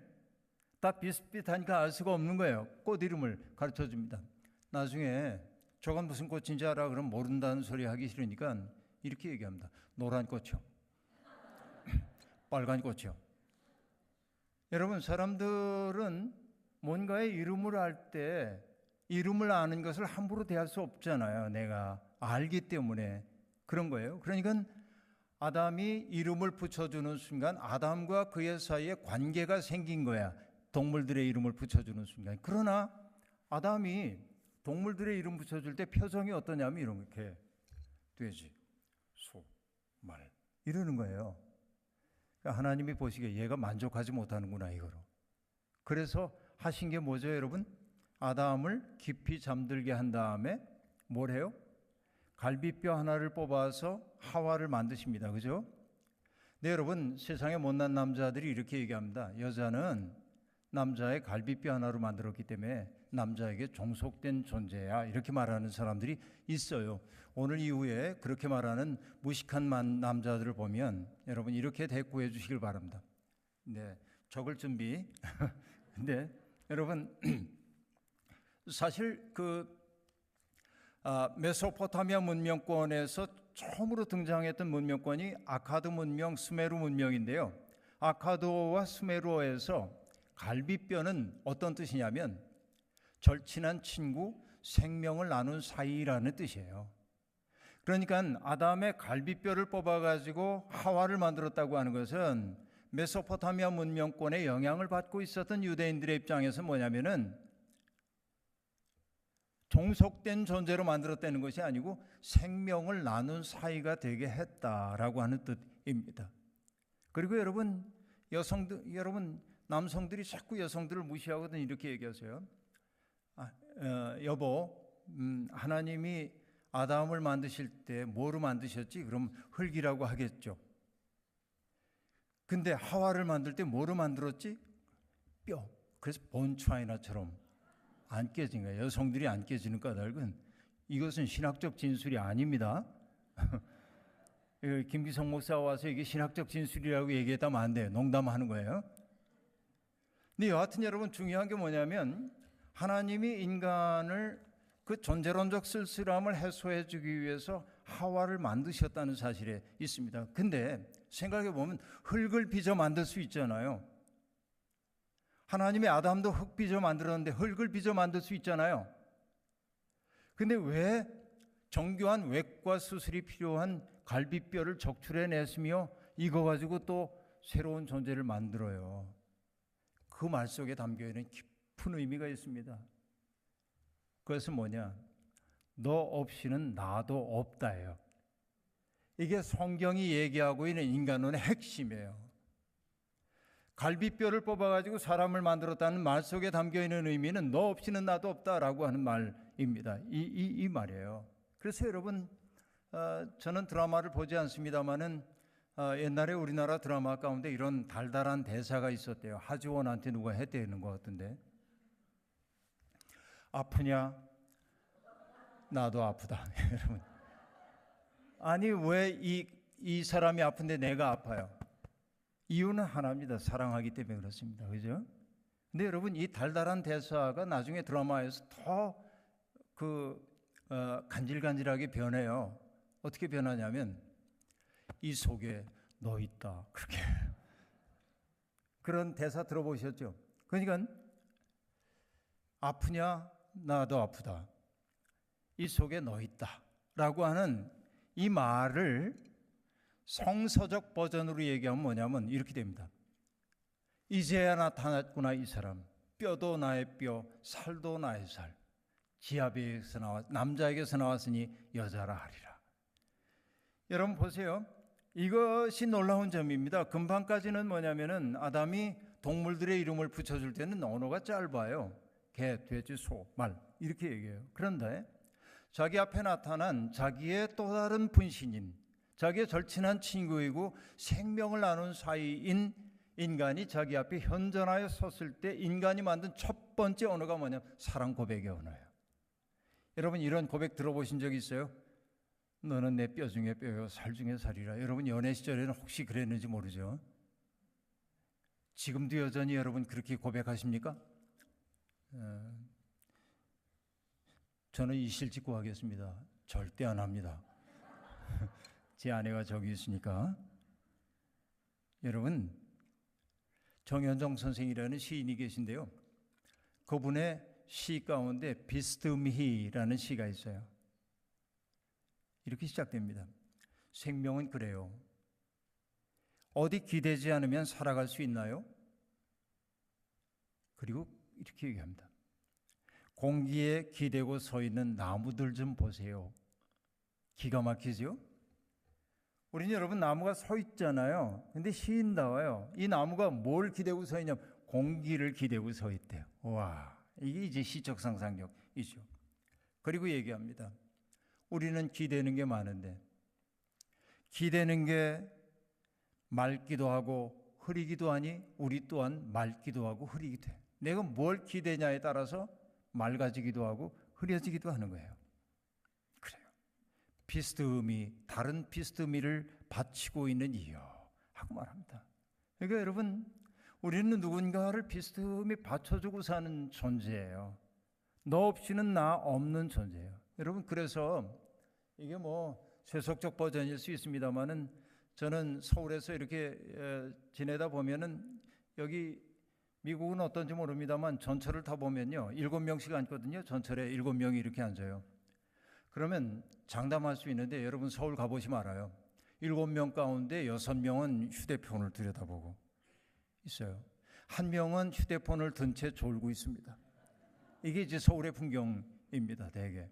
다 비슷비슷하니까 알 수가 없는 거예요. 꽃 이름을 가르쳐 줍니다. 나중에 저건 무슨 꽃인지 알아? 그럼 모른다는 소리 하기 싫으니까 이렇게 얘기합니다. 노란 꽃이요. 빨간 꽃이요. 여러분, 사람들은 뭔가의 이름을 알 때 이름을 아는 것을 함부로 대할 수 없잖아요. 내가 알기 때문에 그런 거예요. 그러니까 아담이 이름을 붙여주는 순간 아담과 그의 사이에 관계가 생긴 거야. 동물들의 이름을 붙여주는 순간. 그러나 아담이 동물들의 이름 붙여줄 때 표정이 어떠냐면 이렇게 돼지, 소, 말 이러는 거예요. 하나님이 보시기에 얘가 만족하지 못하는구나 이거로. 그래서 하신 게 뭐죠, 여러분? 아담을 깊이 잠들게 한 다음에 뭘 해요? 갈비뼈 하나를 뽑아서 하와를 만드십니다. 그죠? 네, 여러분, 세상에 못난 남자들이 이렇게 얘기합니다. 여자는 남자의 갈비뼈 하나로 만들었기 때문에 남자에게 종속된 존재야, 이렇게 말하는 사람들이 있어요. 오늘 이후에 그렇게 말하는 무식한 남자들을 보면 여러분 이렇게 대꾸해 주시길 바랍니다. 네, 적을 준비. 근데 여러분, 사실 메소포타미아 문명권에서 처음으로 등장했던 문명권이 아카드 문명, 수메르 문명인데요. 아카드어와 수메르어에서 갈비뼈는 어떤 뜻이냐면 절친한 친구, 생명을 나눈 사이라는 뜻이에요. 그러니까 아담의 갈비뼈를 뽑아가지고 하와를 만들었다고 하는 것은 메소포타미아 문명권의 영향을 받고 있었던 유대인들의 입장에서 뭐냐면은 종속된 존재로 만들었다는 것이 아니고 생명을 나눈 사이가 되게 했다라고 하는 뜻입니다. 그리고 여러분, 남성들이 자꾸 여성들을 무시하거든 이렇게 얘기하세요. 여보, 하나님이 아담을 만드실 때 뭐로 만드셨지? 그럼 흙이라고 하겠죠. 근데 하와를 만들 때 뭐로 만들었지? 뼈. 그래서 본차이나처럼 안 깨진 거예요. 여성들이 안 깨지는 까닭은 이것은 신학적 진술이 아닙니다. 김기성 목사가 와서 이게 신학적 진술이라고 얘기했다면 안 돼요. 농담하는 거예요. 근데 여하튼 여러분, 중요한 게 뭐냐면 하나님이 인간을 그 존재론적 쓸쓸함을 해소해 주기 위해서 하와를 만드셨다는 사실에 있습니다. 근데 생각해 보면 흙을 빚어 만들 수 있잖아요. 하나님이 아담도 흙 빚어 만들었는데 흙을 빚어 만들 수 있잖아요. 근데 왜 정교한 외과 수술이 필요한 갈비뼈를 적출해냈으며 이거 가지고 또 새로운 존재를 만들어요? 그 말 속에 담겨있는 깊은 의미가 있습니다. 그것은 뭐냐? 너 없이는 나도 없다예요. 이게 성경이 얘기하고 있는 인간론의 핵심이에요. 갈비뼈를 뽑아가지고 사람을 만들었다는 말 속에 담겨있는 의미는 너 없이는 나도 없다라고 하는 말입니다. 이 말이에요. 그래서 여러분, 저는 드라마를 보지 않습니다마는 옛날에 우리나라 드라마 가운데 이런 달달한 대사가 있었대요. 하지원한테 누가 해대는 것 같은데, 아프냐? 나도 아프다. 여러분, 아니 왜 이 사람이 아픈데 내가 아파요? 이유는 하나입니다. 사랑하기 때문에 그렇습니다. 그죠? 근데 여러분, 이 달달한 대사가 나중에 드라마에서 더 간질간질하게 변해요. 어떻게 변하냐면, 이 속에 너 있다. 그렇게. 그런 대사 들어보셨죠? 그러니까 아프냐? 나도 아프다. 이 속에 너 있다. 라고 하는 이 말을 성서적 버전으로 얘기하면 뭐냐면 이렇게 됩니다. 이제야 나타났구나 이 사람. 뼈도 나의 뼈, 살도 나의 살. 지아비에게서 남자에게서 나왔으니 여자라 하리라. 여러분 보세요. 이것이 놀라운 점입니다. 금방까지는 뭐냐면은 아담이 동물들의 이름을 붙여줄 때는 언어가 짧아요. 개, 돼지, 소, 말 이렇게 얘기해요. 그런데 자기 앞에 나타난 자기의 또 다른 분신인, 자기의 절친한 친구이고 생명을 나눈 사이인 인간이 자기 앞에 현존하여 섰을 때 인간이 만든 첫 번째 언어가 뭐냐면 사랑 고백의 언어예요. 여러분, 이런 고백 들어보신 적 있어요? 너는 내 뼈 중에 뼈요 살 중에 살이라. 여러분, 연애 시절에는 혹시 그랬는지 모르죠. 지금도 여전히 여러분 그렇게 고백하십니까? 저는 이실직고 하겠습니다. 절대 안 합니다. 제 아내가 저기 있으니까. 여러분, 정현정 선생이라는 시인이 계신데요. 그분의 시 가운데 비스듬히라는 시가 있어요. 이렇게 시작됩니다. 생명은 그래요. 어디 기대지 않으면 살아갈 수 있나요? 그리고 이렇게 얘기합니다. 공기에 기대고 서 있는 나무들 좀 보세요. 기가 막히죠? 우리는 여러분 나무가 서 있잖아요. 근데 시인다워요. 이 나무가 뭘 기대고 서 있냐면 공기를 기대고 서 있대요. 와, 이게 이제 시적 상상력이죠. 그리고 얘기합니다. 우리는 기대는 게 많은데 기대는 게 맑기도 하고 흐리기도 하니 우리 또한 맑기도 하고 흐리기도 해. 내가 뭘 기대냐에 따라서 맑아지기도 하고 흐려지기도 하는 거예요. 그래요. 비스듬히, 다른 비스듬히를 바치고 있는 이유 하고 말합니다. 그러니까 여러분, 우리는 누군가를 비스듬히 받쳐주고 사는 존재예요. 너 없이는 나 없는 존재예요. 여러분, 그래서 이게 뭐 세속적 버전일 수 있습니다만은 저는 서울에서 이렇게 지내다 보면은 여기 미국은 어떤지 모릅니다만 전철을 타보면요 7명씩 앉거든요. 전철에 7명이 이렇게 앉아요. 그러면 장담할 수 있는데 여러분 서울 가보시면 알아요. 7명 가운데 6명은 휴대폰을 들여다보고 있어요. 한 명은 휴대폰을 든 채 졸고 있습니다. 이게 이제 서울의 풍경입니다. 대개.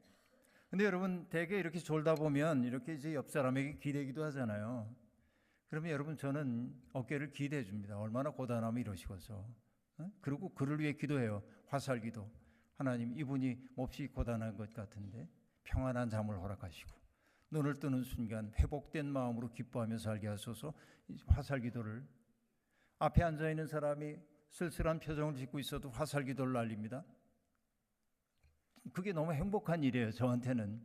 근데 여러분 대개 이렇게 졸다 보면 이렇게 이제 옆 사람에게 기대기도 하잖아요. 그러면 여러분 저는 어깨를 기대해 줍니다. 얼마나 고단하면 이러시고서. 그리고 그를 위해 기도해요. 화살기도. 하나님, 이분이 몹시 고단한 것 같은데 평안한 잠을 허락하시고 눈을 뜨는 순간 회복된 마음으로 기뻐하며 살게 하소서. 화살기도를. 앞에 앉아있는 사람이 쓸쓸한 표정을 짓고 있어도 화살기도를 날립니다. 그게 너무 행복한 일이에요, 저한테는.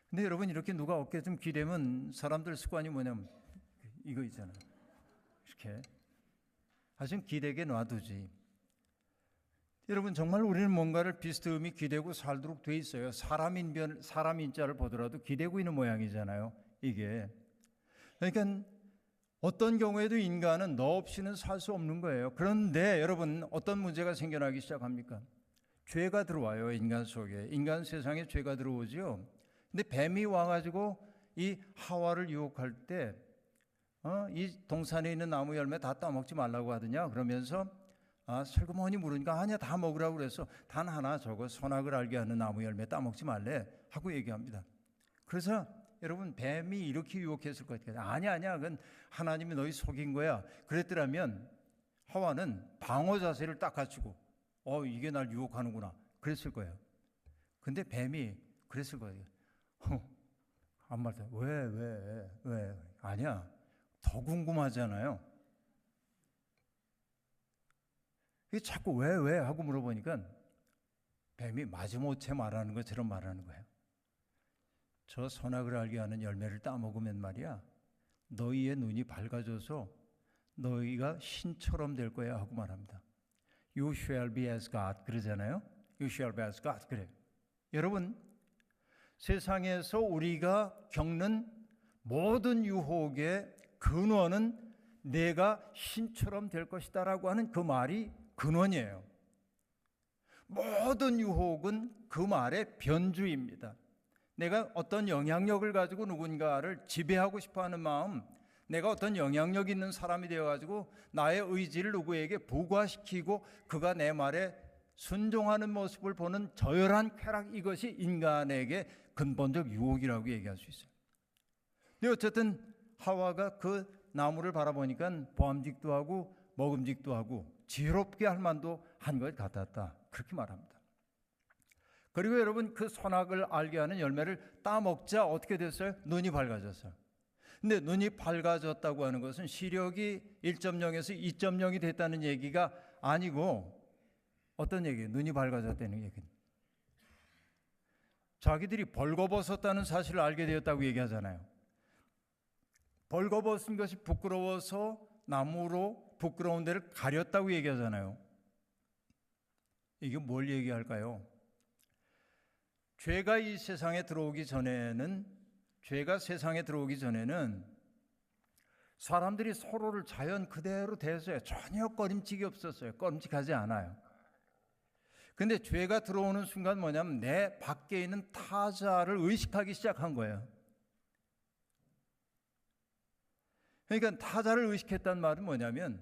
근데 여러분, 이렇게 누가 어깨 좀 기대면 사람들 습관이 뭐냐면 이거 있잖아요. 이렇게. 하여튼 기대게 놔두지. 여러분, 정말 우리는 뭔가를 비스듬히 기대고 살도록 돼 있어요. 사람 인자를 보더라도 기대고 있는 모양이잖아요, 이게. 그러니까 어떤 경우에도 인간은 너 없이는 살 수 없는 거예요. 그런데 여러분, 어떤 문제가 생겨나기 시작합니까? 죄가 들어와요. 인간 속에. 인간 세상에 죄가 들어오죠. 근데 뱀이 와가지고 이 하와를 유혹할 때 이 동산에 있는 나무 열매 다 따먹지 말라고 하더냐 그러면서 슬그머니 물으니까 아니야, 다 먹으라고 그래서 단 하나 저거 선악을 알게 하는 나무 열매 따먹지 말래 하고 얘기합니다. 그래서 여러분, 뱀이 이렇게 유혹했을 것 같아요. 아니야, 그건 하나님이 너희 속인 거야. 그랬더라면 하와는 방어 자세를 딱 갖추고 이게 날 유혹하는구나 그랬을 거예요. 근데 뱀이 그랬을 거예요. 아무 말도 왜 아니야, 더 궁금하잖아요. 자꾸 왜 하고 물어보니까 뱀이 마지못해 말하는 것처럼 말하는 거예요. 저 선악을 알게 하는 열매를 따먹으면 말이야, 너희의 눈이 밝아져서 너희가 신처럼 될 거야 하고 말합니다. You shall be as God 그러잖아요. You shall be as God 그래요. 여러분, 세상에서 우리가 겪는 모든 유혹의 근원은 내가 신처럼 될 것이다라고 하는 그 말이 근원이에요. 모든 유혹은 그 말의 변주입니다. 내가 어떤 영향력을 가지고 누군가를 지배하고 싶어하는 마음, 내가 어떤 영향력 있는 사람이 되어가지고 나의 의지를 누구에게 부과시키고 그가 내 말에 순종하는 모습을 보는 저열한 쾌락, 이것이 인간에게 근본적 유혹이라고 얘기할 수 있어요. 근데 어쨌든 하와가 그 나무를 바라보니까 보암직도 하고 먹음직도 하고 지혜롭게 할 만도 한 것 같았다, 그렇게 말합니다. 그리고 여러분, 그 선악을 알게 하는 열매를 따먹자 어떻게 됐어요? 눈이 밝아졌어요. 근데 눈이 밝아졌다고 하는 것은 시력이 1.0에서 2.0이 됐다는 얘기가 아니고 어떤 얘기예요? 눈이 밝아졌다는 얘기는 자기들이 벌거벗었다는 사실을 알게 되었다고 얘기하잖아요. 벌거벗은 것이 부끄러워서 나무로 부끄러운 데를 가렸다고 얘기하잖아요. 이게 뭘 얘기할까요? 죄가 세상에 들어오기 전에는 사람들이 서로를 자연 그대로 대했어요. 전혀 꺼림칙이 없었어요. 꺼림칙하지 않아요. 근데 죄가 들어오는 순간 뭐냐면 내 밖에 있는 타자를 의식하기 시작한 거예요. 그러니까 타자를 의식했단 말은 뭐냐면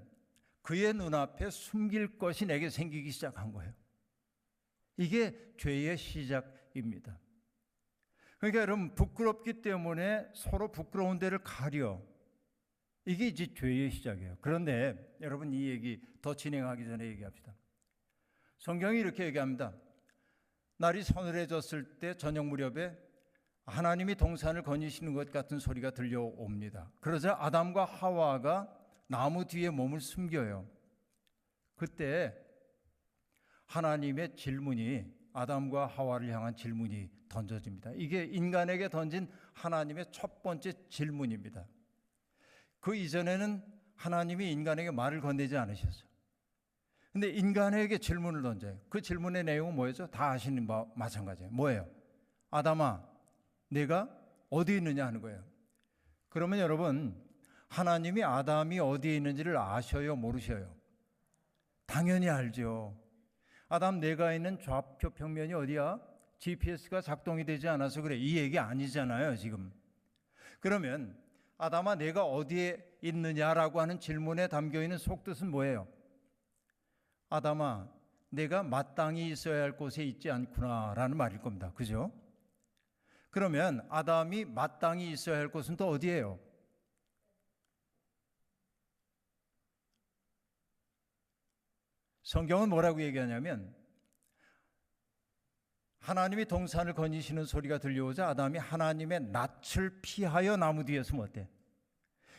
그의 눈앞에 숨길 것이 내게 생기기 시작한 거예요. 이게 죄의 시작입니다. 그러니까 여러분, 부끄럽기 때문에 서로 부끄러운 데를 가려, 이게 이제 죄의 시작이에요. 그런데 여러분, 이 얘기 더 진행하기 전에 얘기합시다. 성경이 이렇게 얘기합니다. 날이 서늘해졌을 때 저녁 무렵에 하나님이 동산을 거니시는 것 같은 소리가 들려옵니다. 그러자 아담과 하와가 나무 뒤에 몸을 숨겨요. 그때 하나님의 질문이, 아담과 하와를 향한 질문이 던져집니다. 이게 인간에게 던진 하나님의 첫 번째 질문입니다. 그 이전에는 하나님이 인간에게 말을 건네지 않으셨어요. 근데 인간에게 질문을 던져요. 그 질문의 내용은 뭐였죠? 다 아시는 바와 마찬가지예요. 뭐예요? 아담아, 내가 어디 있느냐 하는 거예요. 그러면 여러분, 하나님이 아담이 어디에 있는지를 아셔요, 모르셔요? 당연히 알죠. 아담, 내가 있는 좌표 평면이 어디야? GPS가 작동이 되지 않아서 그래, 이 얘기 아니잖아요 지금. 그러면 아담아, 내가 어디에 있느냐라고 하는 질문에 담겨있는 속뜻은 뭐예요? 아담아, 내가 마땅히 있어야 할 곳에 있지 않구나라는 말일 겁니다. 그죠? 그러면 아담이 마땅히 있어야 할 곳은 또 어디예요? 성경은 뭐라고 얘기하냐면 하나님이 동산을 거니시는 소리가 들려오자 아담이 하나님의 낯을 피하여 나무 뒤에 숨었대.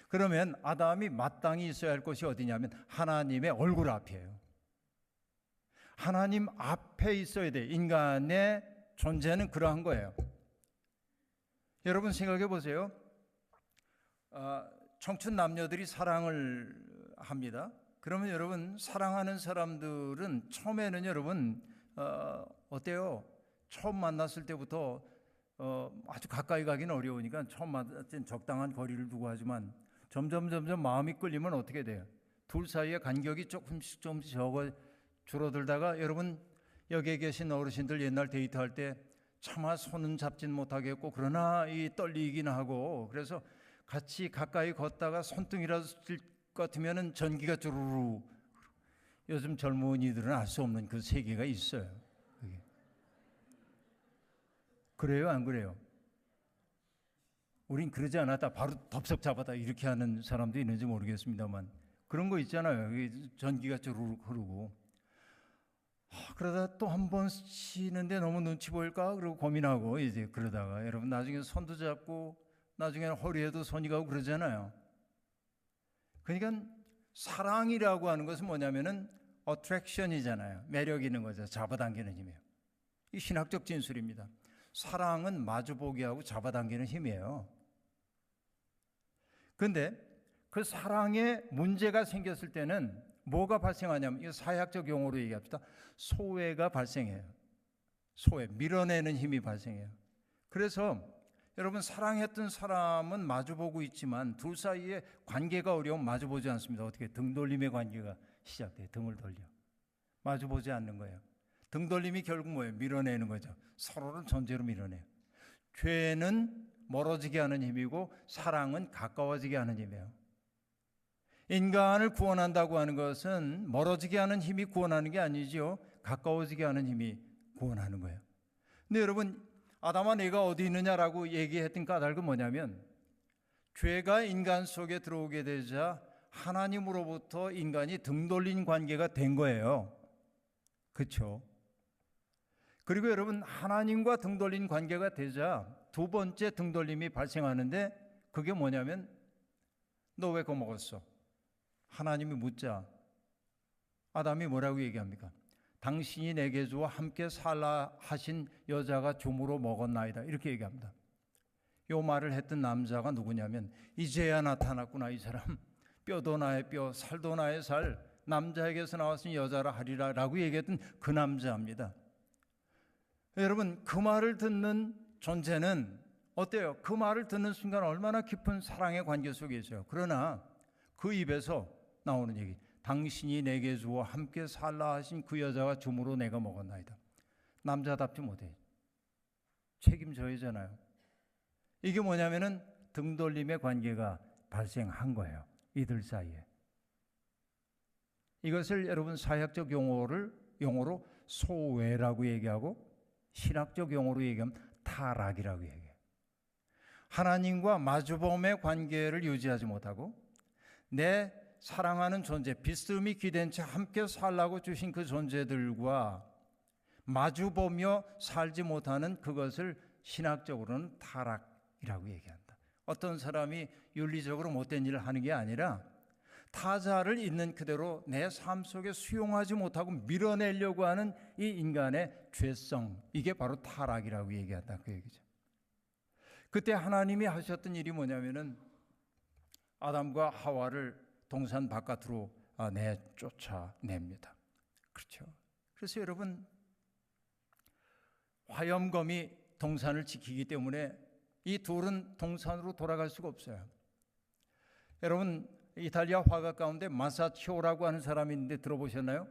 그러면 아담이 마땅히 있어야 할 곳이 어디냐면 하나님의 얼굴 앞이에요. 하나님 앞에 있어야 돼. 인간의 존재는 그러한 거예요. 여러분 생각해 보세요. 청춘 남녀들이 사랑을 합니다. 그러면 여러분, 사랑하는 사람들은 처음에는 여러분 어때요? 처음 만났을 때부터 아주 가까이 가기는 어려우니까 처음 만났을 땐 적당한 거리를 두고 하지만 점점 마음이 끌리면 어떻게 돼요? 둘 사이의 간격이 조금씩 줄어들다가 여러분, 여기에 계신 어르신들 옛날 데이트할 때 차마 손은 잡진 못하겠고 그러나 이 떨리긴 하고, 그래서 같이 가까이 걷다가 손등이라도 찔 것 같으면은 전기가 주르르. 요즘 젊은이들은 알 수 없는 그 세계가 있어요. 그게. 그래요, 안 그래요? 우린 그러지 않았다 바로 덥석 잡았다 이렇게 하는 사람도 있는지 모르겠습니다만 그런 거 있잖아요. 전기가 주르르 흐르고. 그러다 또 한 번 쉬는데 너무 눈치 보일까? 그러고 고민하고 이제 그러다가 여러분 나중에 손도 잡고 나중에는 허리에도 손이 가고 그러잖아요. 그러니까 사랑이라고 하는 것은 뭐냐면은 attraction이잖아요. 매력 있는 거죠. 잡아당기는 힘이에요. 이 신학적 진술입니다. 사랑은 마주보게 하고 잡아당기는 힘이에요. 그런데 그 사랑에 문제가 생겼을 때는 뭐가 발생하냐면, 이거 사회학적 용어로 얘기합시다. 소외가 발생해요. 소외, 밀어내는 힘이 발생해요. 그래서 여러분, 사랑했던 사람은 마주보고 있지만 둘 사이에 관계가 어려우면 마주보지 않습니다. 어떻게? 등돌림의 관계가 시작돼요. 등을 돌려. 마주보지 않는 거예요. 등돌림이 결국 뭐예요? 밀어내는 거죠. 서로를 전제로 밀어내요. 죄는 멀어지게 하는 힘이고 사랑은 가까워지게 하는 힘이에요. 인간을 구원한다고 하는 것은 멀어지게 하는 힘이 구원하는 게 아니죠. 가까워지게 하는 힘이 구원하는 거예요. 근데 여러분, 아담아 네가 어디 있느냐라고 얘기했던 까닭은 뭐냐면, 죄가 인간 속에 들어오게 되자 하나님으로부터 인간이 등 돌린 관계가 된 거예요. 그렇죠? 그리고 여러분, 하나님과 등 돌린 관계가 되자 두 번째 등 돌림이 발생하는데, 그게 뭐냐면, 너 왜 그거 먹었어? 하나님이 묻자 아담이 뭐라고 얘기합니까? 당신이 내게 주어 함께 살라 하신 여자가 줌으로 먹었나이다, 이렇게 얘기합니다. 이 말을 했던 남자가 누구냐면, 이제야 나타났구나 이 사람. 뼈도 나의 뼈, 살도 나의 살, 남자에게서 나왔으니 여자라 하리라 라고 얘기했던 그 남자입니다. 여러분, 그 말을 듣는 존재는 어때요? 그 말을 듣는 순간 얼마나 깊은 사랑의 관계 속에 있어요. 그러나 그 입에서 나오는 얘기, 당신이 내게 주어 함께 살라 하신 그 여자가 줌으로 내가 먹었나이다. 남자답지 못해. 책임져야잖아요. 이게 뭐냐면은 등돌림의 관계가 발생한 거예요. 이들 사이에. 이것을 여러분 사회학적 용어로 소외라고 얘기하고 신학적 용어로 얘기하면 타락이라고 얘기해요. 하나님과 마주봄의 관계를 유지하지 못하고 내 사랑하는 존재, 비스듬히 기댄 채 함께 살라고 주신 그 존재들과 마주보며 살지 못하는 그것을 신학적으로는 타락이라고 얘기한다. 어떤 사람이 윤리적으로 못된 일을 하는 게 아니라 타자를 있는 그대로 내 삶 속에 수용하지 못하고 밀어내려고 하는 이 인간의 죄성, 이게 바로 타락이라고 얘기한다, 그 얘기죠. 그때 하나님이 하셨던 일이 뭐냐면은 아담과 하와를 동산 바깥으로 내쫓아냅니다. 그렇죠. 그래서 여러분, 화염검이 동산을 지키기 때문에 이 둘은 동산으로 돌아갈 수가 없어요. 여러분, 이탈리아 화가 가운데 마사치오라고 하는 사람이 있는데 들어보셨나요?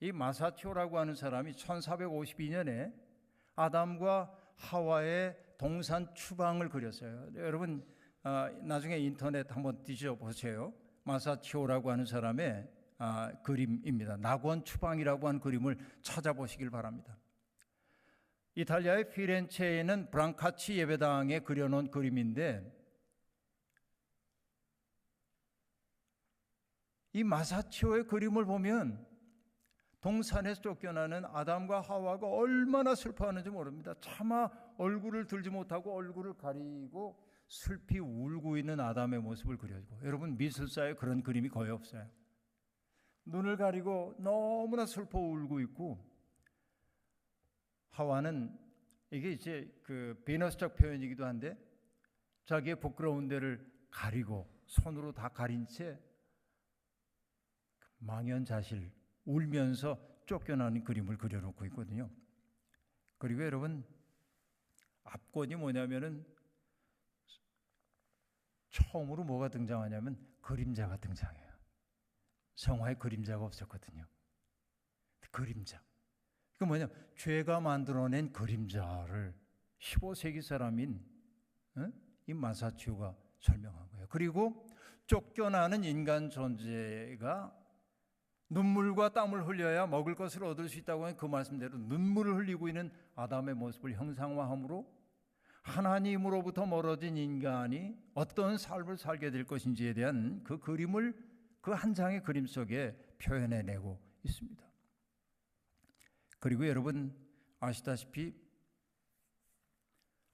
이 마사치오라고 하는 사람이 1452년에 아담과 하와의 동산 추방을 그렸어요. 여러분, 나중에 인터넷 한번 뒤져보세요. 마사치오라고 하는 사람의 그림입니다. 낙원 추방이라고 하는 그림을 찾아보시길 바랍니다. 이탈리아의 피렌체에 있는 브랑카치 예배당에 그려놓은 그림인데, 이 마사치오의 그림을 보면 동산에서 쫓겨나는 아담과 하와가 얼마나 슬퍼하는지 모릅니다. 차마 얼굴을 들지 못하고 얼굴을 가리고 슬피 울고 있는 아담의 모습을 그려주고, 여러분 미술사에 그런 그림이 거의 없어요. 눈을 가리고 너무나 슬퍼 울고 있고, 하와는 이게 이제 그 비너스적 표현이기도 한데 자기의 부끄러운 데를 가리고 손으로 다 가린 채 망연자실, 울면서 쫓겨나는 그림을 그려놓고 있거든요. 그리고 여러분, 압권이 뭐냐면은 처음으로 뭐가 등장하냐면 그림자가 등장해요. 성화에 그림자가 없었거든요. 그림자. 그 뭐냐? 죄가 만들어낸 그림자를 15세기 사람인 이 마사치오가 설명한 거예요. 그리고 쫓겨나는 인간 존재가 눈물과 땀을 흘려야 먹을 것을 얻을 수 있다고 하는 그 말씀대로 눈물을 흘리고 있는 아담의 모습을 형상화함으로 하나님으로부터 멀어진 인간이 어떤 삶을 살게 될 것인지에 대한 그 그림을 그 한 장의 그림 속에 표현해내고 있습니다. 그리고 여러분 아시다시피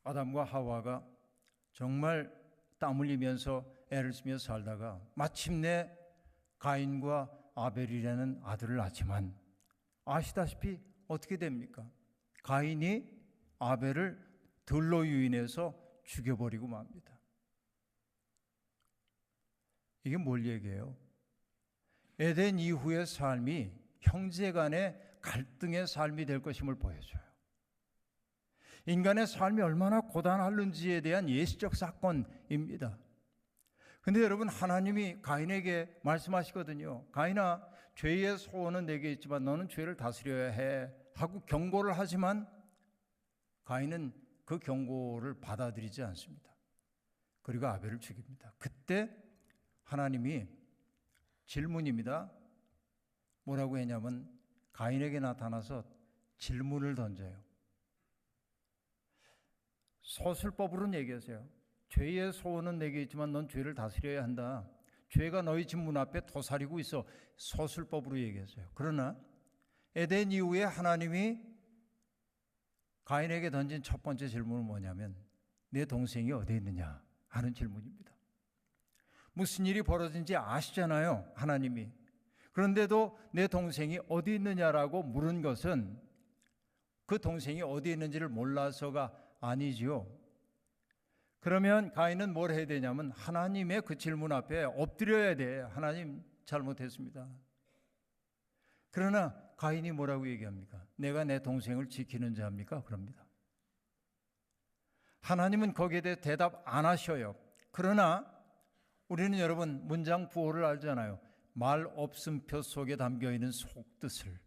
아담과 하와가 정말 땀 흘리면서 애를 쓰며 살다가 마침내 가인과 아벨이라는 아들을 낳지만 아시다시피 어떻게 됩니까? 가인이 아벨을 들로 유인해서 죽여버리고 맙니다. 이게 뭘 얘기해요? 에덴 이후의 삶이 형제간의 갈등의 삶이 될 것임을 보여줘요. 인간의 삶이 얼마나 고단할는지에 대한 예시적 사건입니다. 근데 여러분 하나님이 가인에게 말씀하시거든요. 가인아, 죄의 소원은 내게 있지만 너는 죄를 다스려야 해 하고 경고를 하지만 가인은 그 경고를 받아들이지 않습니다. 그리고 아벨을 죽입니다. 그때 하나님이 질문입니다. 뭐라고 했냐면 가인에게 나타나서 질문을 던져요. 서술법으로는 얘기하세요. 죄의 소원은 내게 있지만 넌 죄를 다스려야 한다. 죄가 너희 집 문 앞에 도사리고 있어. 서술법으로 얘기했어요. 그러나 에덴 이후에 하나님이 가인에게 던진 첫 번째 질문은 뭐냐면 내 동생이 어디 있느냐 하는 질문입니다. 무슨 일이 벌어진지 아시잖아요, 하나님이. 그런데도 내 동생이 어디 있느냐라고 물은 것은 그 동생이 어디 있는지를 몰라서가 아니지요. 그러면 가인은 뭘 해야 되냐면 하나님의 그 질문 앞에 엎드려야 돼. 하나님 잘못했습니다. 그러나 가인이 뭐라고 얘기합니까? 내가 내 동생을 지키는 자입니까? 그럽니다. 하나님은 거기에 대해 대답 안 하셔요. 그러나 우리는 여러분 문장 부호를 알잖아요. 말 없음표 속에 담겨있는 속뜻을.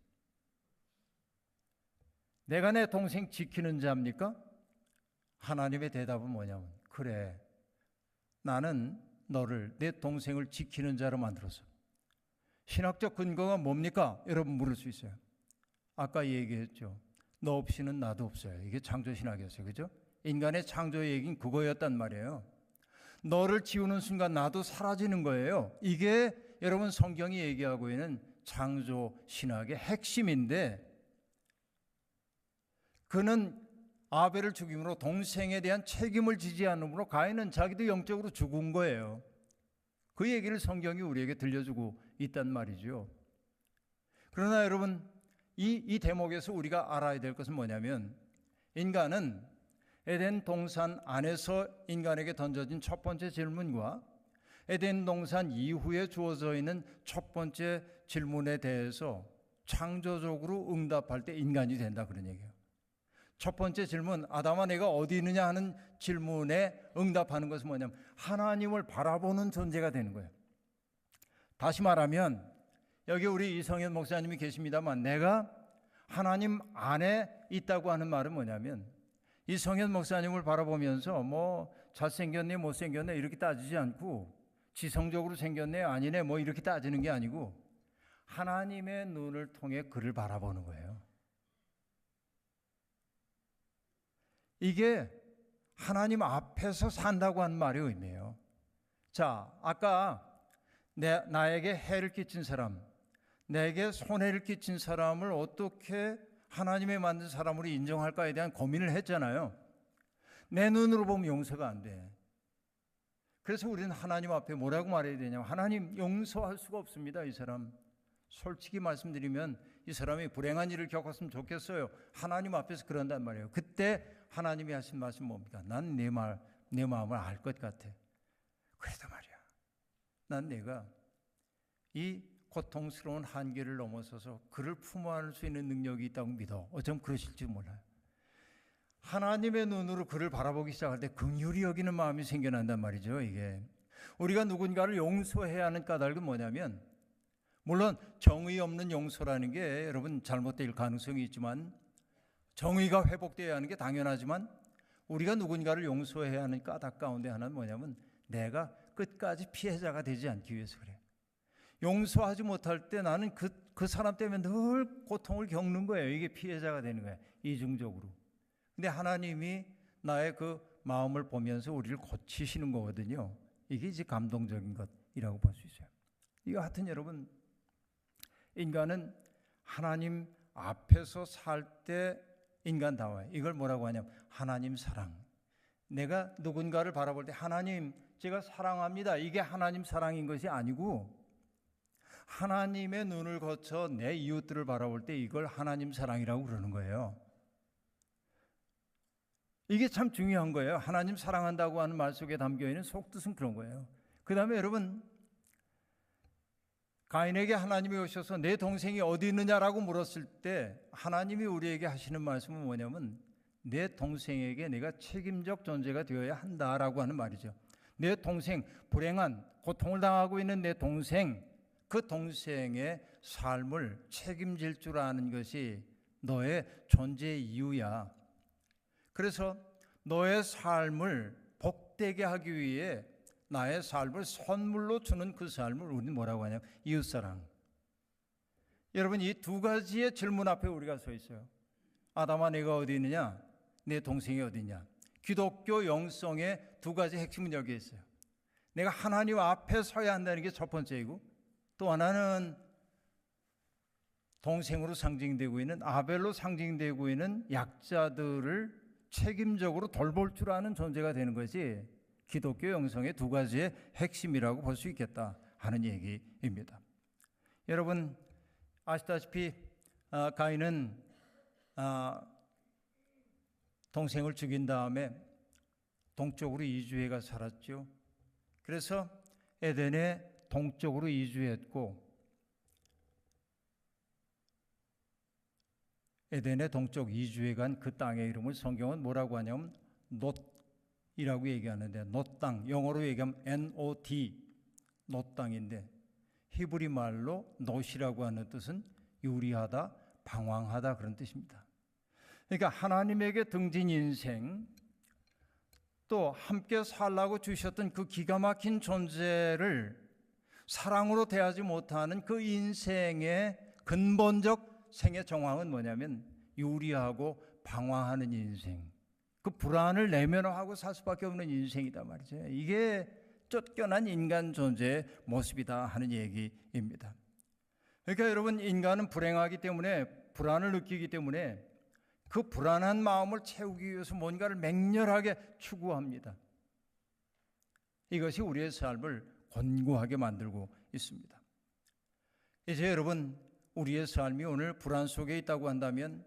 내가 내 동생 지키는 자입니까? 하나님의 대답은 뭐냐면 그래, 나는 너를 내 동생을 지키는 자로 만들었어. 신학적 근거가 뭡니까? 여러분 물을 수 있어요. 아까 얘기했죠. 너 없이는 나도 없어요. 이게 창조신학이었어요. 그죠? 인간의 창조의 얘기는 그거였단 말이에요. 너를 지우는 순간 나도 사라지는 거예요. 이게 여러분 성경이 얘기하고 있는 창조신학의 핵심인데, 그는 아벨을 죽임으로 동생에 대한 책임을 지지 않으므로 가인은 자기도 영적으로 죽은 거예요. 그 얘기를 성경이 우리에게 들려주고 있단 말이죠. 그러나 여러분 이 대목에서 우리가 알아야 될 것은 뭐냐면 인간은 에덴 동산 안에서 인간에게 던져진 첫 번째 질문과 에덴 동산 이후에 주어져 있는 첫 번째 질문에 대해서 창조적으로 응답할 때 인간이 된다, 그런 얘기예요. 첫 번째 질문, 아담아 내가 어디 있느냐 하는 질문에 응답하는 것은 뭐냐면 하나님을 바라보는 존재가 되는 거예요. 다시 말하면 여기 우리 이성현 목사님이 계십니다만 내가 하나님 안에 있다고 하는 말은 뭐냐면 이성현 목사님을 바라보면서 뭐 잘생겼네 못생겼네 이렇게 따지지 않고 지성적으로 생겼네 아니네 뭐 이렇게 따지는 게 아니고 하나님의 눈을 통해 그를 바라보는 거예요. 이게 하나님 앞에서 산다고 하는 말의 의미예요. 자, 아까 나에게 해를 끼친 사람, 내게 손해를 끼친 사람을 어떻게 하나님의 만든 사람으로 인정할까에 대한 고민을 했잖아요. 내 눈으로 보면 용서가 안 돼. 그래서 우리는 하나님 앞에 뭐라고 말해야 되냐면 하나님 용서할 수가 없습니다. 이 사람 솔직히 말씀드리면 이 사람이 불행한 일을 겪었으면 좋겠어요. 하나님 앞에서 그런단 말이에요. 그때 하나님이 하신 말씀 뭡니까? 난 내 마음을 알 것 같아. 그래도 말이야, 난 내가 이 고통스러운 한계를 넘어서서 그를 품어 안을 수 있는 능력이 있다고 믿어. 어쩜 그러실지 몰라요. 하나님의 눈으로 그를 바라보기 시작할 때 긍휼히 여기는 마음이 생겨난단 말이죠. 이게 우리가 누군가를 용서해야 하는 까닭은 뭐냐면, 물론 정의 없는 용서라는 게 여러분 잘못될 가능성이 있지만, 정의가 회복되어야 하는 게 당연하지만, 우리가 누군가를 용서해야 하는 까닭 가운데 하나는 뭐냐면, 내가 끝까지 피해자가 되지 않기 위해서 그래요. 용서하지 못할 때 나는 그 사람 때문에 늘 고통을 겪는 거예요. 이게 피해자가 되는 거예요, 이중적으로. 근데 하나님이 나의 그 마음을 보면서 우리를 고치시는 거거든요. 이게 이제 감동적인 것이라고 볼 수 있어요. 이거 하여튼 여러분, 인간은 하나님 앞에서 살 때 인간다워요. 이걸 뭐라고 하냐면 하나님 사랑. 내가 누군가를 바라볼 때 하나님 제가 사랑합니다, 이게 하나님 사랑인 것이 아니고, 하나님의 눈을 거쳐 내 이웃들을 바라볼 때 이걸 하나님 사랑이라고 그러는 거예요. 이게 참 중요한 거예요. 하나님 사랑한다고 하는 말 속에 담겨있는 속뜻은 그런 거예요. 그 다음에 여러분, 가인에게 하나님이 오셔서 내 동생이 어디 있느냐라고 물었을 때 하나님이 우리에게 하시는 말씀은 뭐냐면, 내 동생에게 내가 책임적 존재가 되어야 한다라고 하는 말이죠. 내 동생, 불행한 고통을 당하고 있는 내 동생, 그 동생의 삶을 책임질 줄 아는 것이 너의 존재의 이유야. 그래서 너의 삶을 복되게 하기 위해 나의 삶을 선물로 주는 그 삶을 우리는 뭐라고 하냐면 이웃사랑. 여러분, 이 두 가지의 질문 앞에 우리가 서 있어요. 아담아, 내가 어디 있느냐? 내 동생이 어디 있냐? 기독교 영성의 두 가지 핵심은 여기에 있어요. 내가 하나님 앞에 서야 한다는 게 첫 번째이고, 또 하나는 동생으로 상징되고 있는, 아벨로 상징되고 있는 약자들을 책임적으로 돌볼 줄 아는 존재가 되는 것이 기독교 영성의 두 가지의 핵심이라고 볼 수 있겠다 하는 얘기입니다. 여러분 아시다시피 가인은 동생을 죽인 다음에 동쪽으로 이주해가 살았죠. 그래서 에덴에 동쪽으로 이주했고, 에덴의 동쪽 이주해 간 그 땅의 이름을 성경은 뭐라고 하냐면 놋이라고 얘기하는데, 놋 땅, 영어로 얘기하면 NOT, 놋 땅인데 히브리 말로 놋이라고 하는 뜻은 유리하다, 방황하다, 그런 뜻입니다. 그러니까 하나님에게 등진 인생, 또 함께 살라고 주셨던 그 기가 막힌 존재를 사랑으로 대하지 못하는 그 인생의 근본적 생애 정황은 뭐냐면 유리하고 방황하는 인생, 그 불안을 내면화하고 살 수밖에 없는 인생이다 말이죠. 이게 쫓겨난 인간 존재의 모습이다 하는 얘기입니다. 그러니까 여러분, 인간은 불행하기 때문에, 불안을 느끼기 때문에 그 불안한 마음을 채우기 위해서 뭔가를 맹렬하게 추구합니다. 이것이 우리의 삶을 곤고하게 만들고 있습니다. 이제 여러분, 우리의 삶이 오늘 불안 속에 있다고 한다면,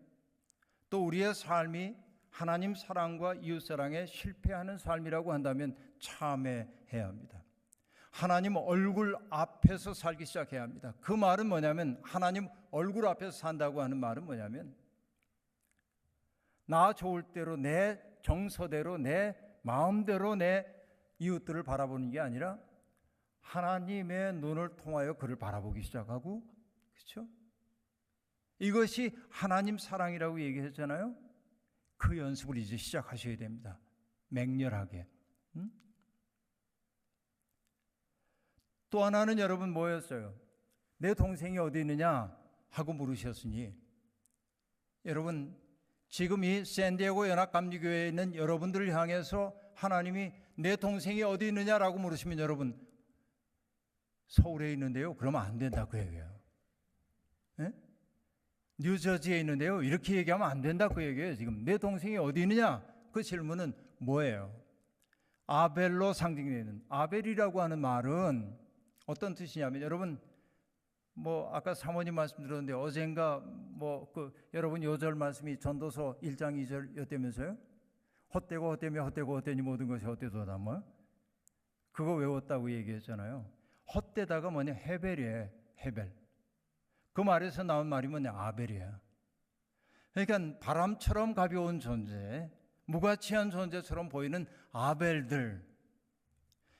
또 우리의 삶이 하나님 사랑과 이웃 사랑에 실패하는 삶이라고 한다면 참회해야 합니다. 하나님 얼굴 앞에서 살기 시작해야 합니다. 그 말은 뭐냐면, 하나님 얼굴 앞에서 산다고 하는 말은 뭐냐면, 나 좋을 대로, 내 정서대로, 내 마음대로 내 이웃들을 바라보는 게 아니라 하나님의 눈을 통하여 그를 바라보기 시작하고, 그렇죠? 이것이 하나님 사랑이라고 얘기했잖아요. 그 연습을 이제 시작하셔야 됩니다. 맹렬하게. 또 하나는 여러분 뭐였어요? 내 동생이 어디 있느냐 하고 물으셨으니, 여러분 지금 이 샌디에고 연합감리교회에 있는 여러분들을 향해서 하나님이 내 동생이 어디 있느냐라고 물으시면 여러분 서울에 있는데요, 그러면 안 된다 그 얘기예요. 예? 뉴저지에 있는데요, 이렇게 얘기하면 안 된다 그 얘기예요. 지금 내 동생이 어디 있느냐, 그 질문은 뭐예요? 아벨로 상징되는, 아벨이라고 하는 말은 어떤 뜻이냐면, 여러분 뭐 아까 사모님 말씀 들었는데 어젠가 여러분 요절 말씀이 전도서 1장 2절이었다면서요? 헛되고 헛되며 헛되고 헛되니 모든 것이 헛되도다, 뭐 그거 외웠다고 얘기했잖아요. 헛되다가 뭐냐, 헤벨이에요. 헤벨. 그 말에서 나온 말이 뭐냐? 아벨이야. 그러니까 바람처럼 가벼운 존재, 무가치한 존재처럼 보이는 아벨들.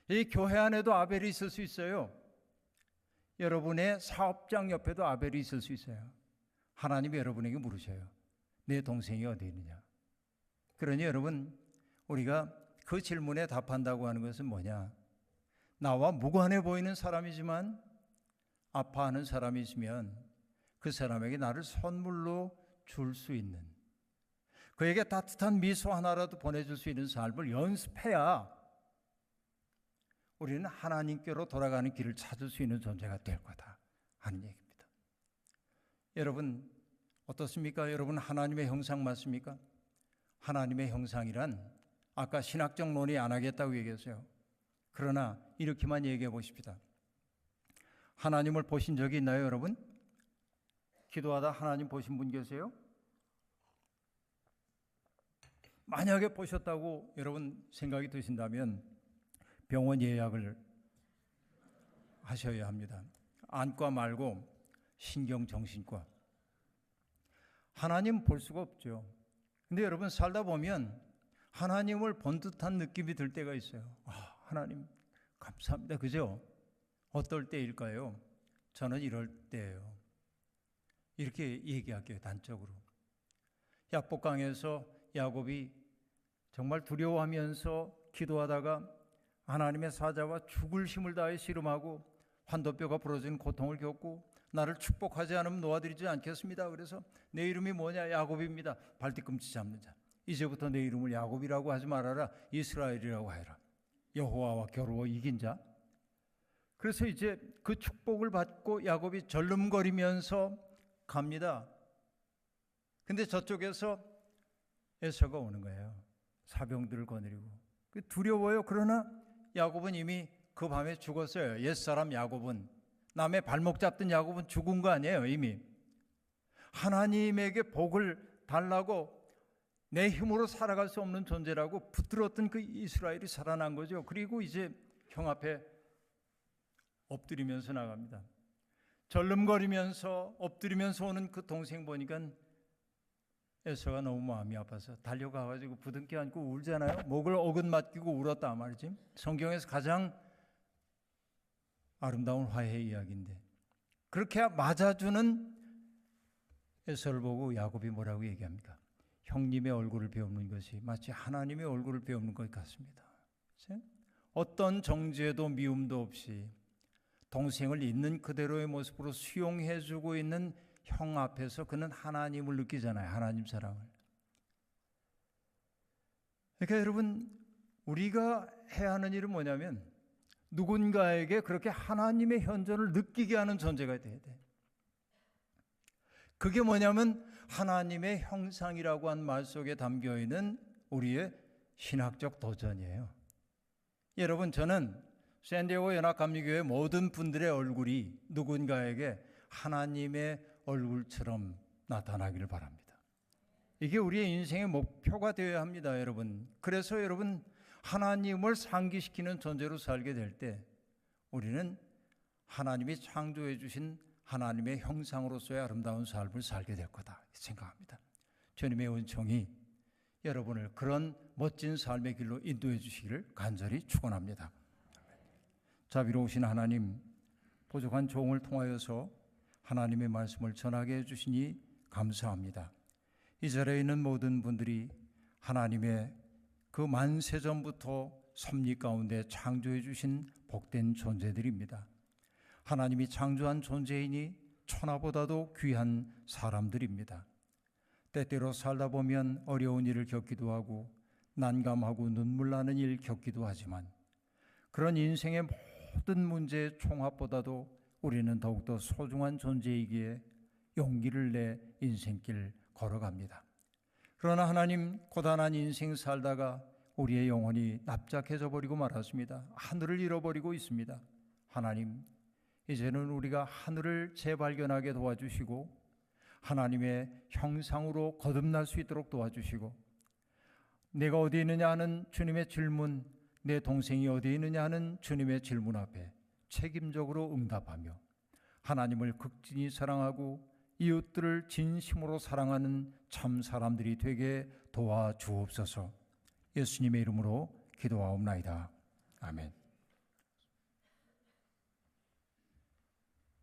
이 교회 안에도 아벨이 있을 수 있어요. 여러분의 사업장 옆에도 아벨이 있을 수 있어요. 하나님이 여러분에게 물으셔요. 내 동생이 어디 있느냐? 그러니 여러분, 우리가 그 질문에 답한다고 하는 것은 뭐냐? 나와 무관해 보이는 사람이지만 아파하는 사람이 있으면 그 사람에게 나를 선물로 줄 수 있는, 그에게 따뜻한 미소 하나라도 보내줄 수 있는 삶을 연습해야 우리는 하나님께로 돌아가는 길을 찾을 수 있는 존재가 될 거다 하는 얘기입니다. 여러분 어떻습니까? 여러분 하나님의 형상 맞습니까? 하나님의 형상이란 아까 신학적 논의 안 하겠다고 얘기했어요. 그러나 이렇게만 얘기해 보십시다. 하나님을 보신 적이 있나요, 여러분? 기도하다 하나님 보신 분 계세요? 만약에 보셨다고 여러분 생각이 드신다면 병원 예약을 하셔야 합니다. 안과 말고 신경정신과. 하나님 볼 수가 없죠. 근데 여러분 살다 보면 하나님을 본 듯한 느낌이 들 때가 있어요. 하나님 감사합니다. 그죠? 어떨 때일까요? 저는 이럴 때예요. 이렇게 얘기할게요. 단적으로. 야복강에서 야곱이 정말 두려워하면서 기도하다가 하나님의 사자와 죽을 힘을 다해 씨름하고 환도뼈가 부러진 고통을 겪고 나를 축복하지 않으면 놓아드리지 않겠습니다. 그래서 내 이름이 뭐냐? 야곱입니다. 발뒤꿈치 잡는 자. 이제부터 내 이름을 야곱이라고 하지 말아라. 이스라엘이라고 해라. 여호와와 겨루어 이긴 자. 그래서 이제 그 축복을 받고 야곱이 절름거리면서 갑니다. 근데 저쪽에서 에서가 오는 거예요. 사병들을 거느리고. 두려워요. 그러나 야곱은 이미 그 밤에 죽었어요. 옛사람 야곱은, 남의 발목 잡던 야곱은 죽은 거 아니에요. 이미 하나님에게 복을 달라고 내 힘으로 살아갈 수 없는 존재라고 붙들었던 그 이스라엘이 살아난 거죠. 그리고 이제 형 앞에 엎드리면서 나갑니다. 절름거리면서 엎드리면서 오는 그 동생 보니까 에서가 너무 마음이 아파서 달려가가지고 부둥켜 안고 울잖아요. 목을 어긋맞기고 울었다 말이지. 성경에서 가장 아름다운 화해 이야기인데, 그렇게 맞아주는 에서를 보고 야곱이 뭐라고 얘기합니까? 형님의 얼굴을 배우는 것이 마치 하나님의 얼굴을 배우는 것 같습니다. 어떤 정죄도 미움도 없이 동생을 있는 그대로의 모습으로 수용해주고 있는 형 앞에서 그는 하나님을 느끼잖아요. 하나님 사랑을. 그러니까 여러분, 우리가 해야 하는 일은 뭐냐면 누군가에게 그렇게 하나님의 현존을 느끼게 하는 존재가 돼야 돼. 그게 뭐냐면 하나님의 형상이라고 한 말 속에 담겨있는 우리의 신학적 도전이에요. 여러분, 저는 샌디에고 연합감리교회 모든 분들의 얼굴이 누군가에게 하나님의 얼굴처럼 나타나기를 바랍니다. 이게 우리의 인생의 목표가 되어야 합니다, 여러분. 그래서 여러분, 하나님을 상기시키는 존재로 살게 될 때 우리는 하나님이 창조해 주신 하나님의 형상으로서의 아름다운 삶을 살게 될 거다 생각합니다. 주님의 은총이 여러분을 그런 멋진 삶의 길로 인도해 주시기를 간절히 축원합니다. 자비로우신 하나님, 부족한 종을 통하여서 하나님의 말씀을 전하게 해주시니 감사합니다. 이 자리에 있는 모든 분들이 하나님의 그 만세전부터 섭리 가운데 창조해 주신 복된 존재들입니다. 하나님이 창조한 존재이니 천하보다도 귀한 사람들입니다. 때때로 살다 보면 어려운 일을 겪기도 하고 난감하고 눈물 나는 일 겪기도 하지만 그런 인생의 모든 문제의 총합보다도 우리는 더욱더 소중한 존재이기에 용기를 내 인생길 걸어갑니다. 그러나 하나님, 고단한 인생 살다가 우리의 영혼이 납작해져 버리고 말았습니다. 하늘을 잃어버리고 있습니다. 하나님, 이제는 우리가 하늘을 재발견하게 도와주시고 하나님의 형상으로 거듭날 수 있도록 도와주시고, 내가 어디 있느냐 하는 주님의 질문, 내 동생이 어디 있느냐 하는 주님의 질문 앞에 책임적으로 응답하며 하나님을 극진히 사랑하고 이웃들을 진심으로 사랑하는 참 사람들이 되게 도와주옵소서. 예수님의 이름으로 기도하옵나이다. 아멘.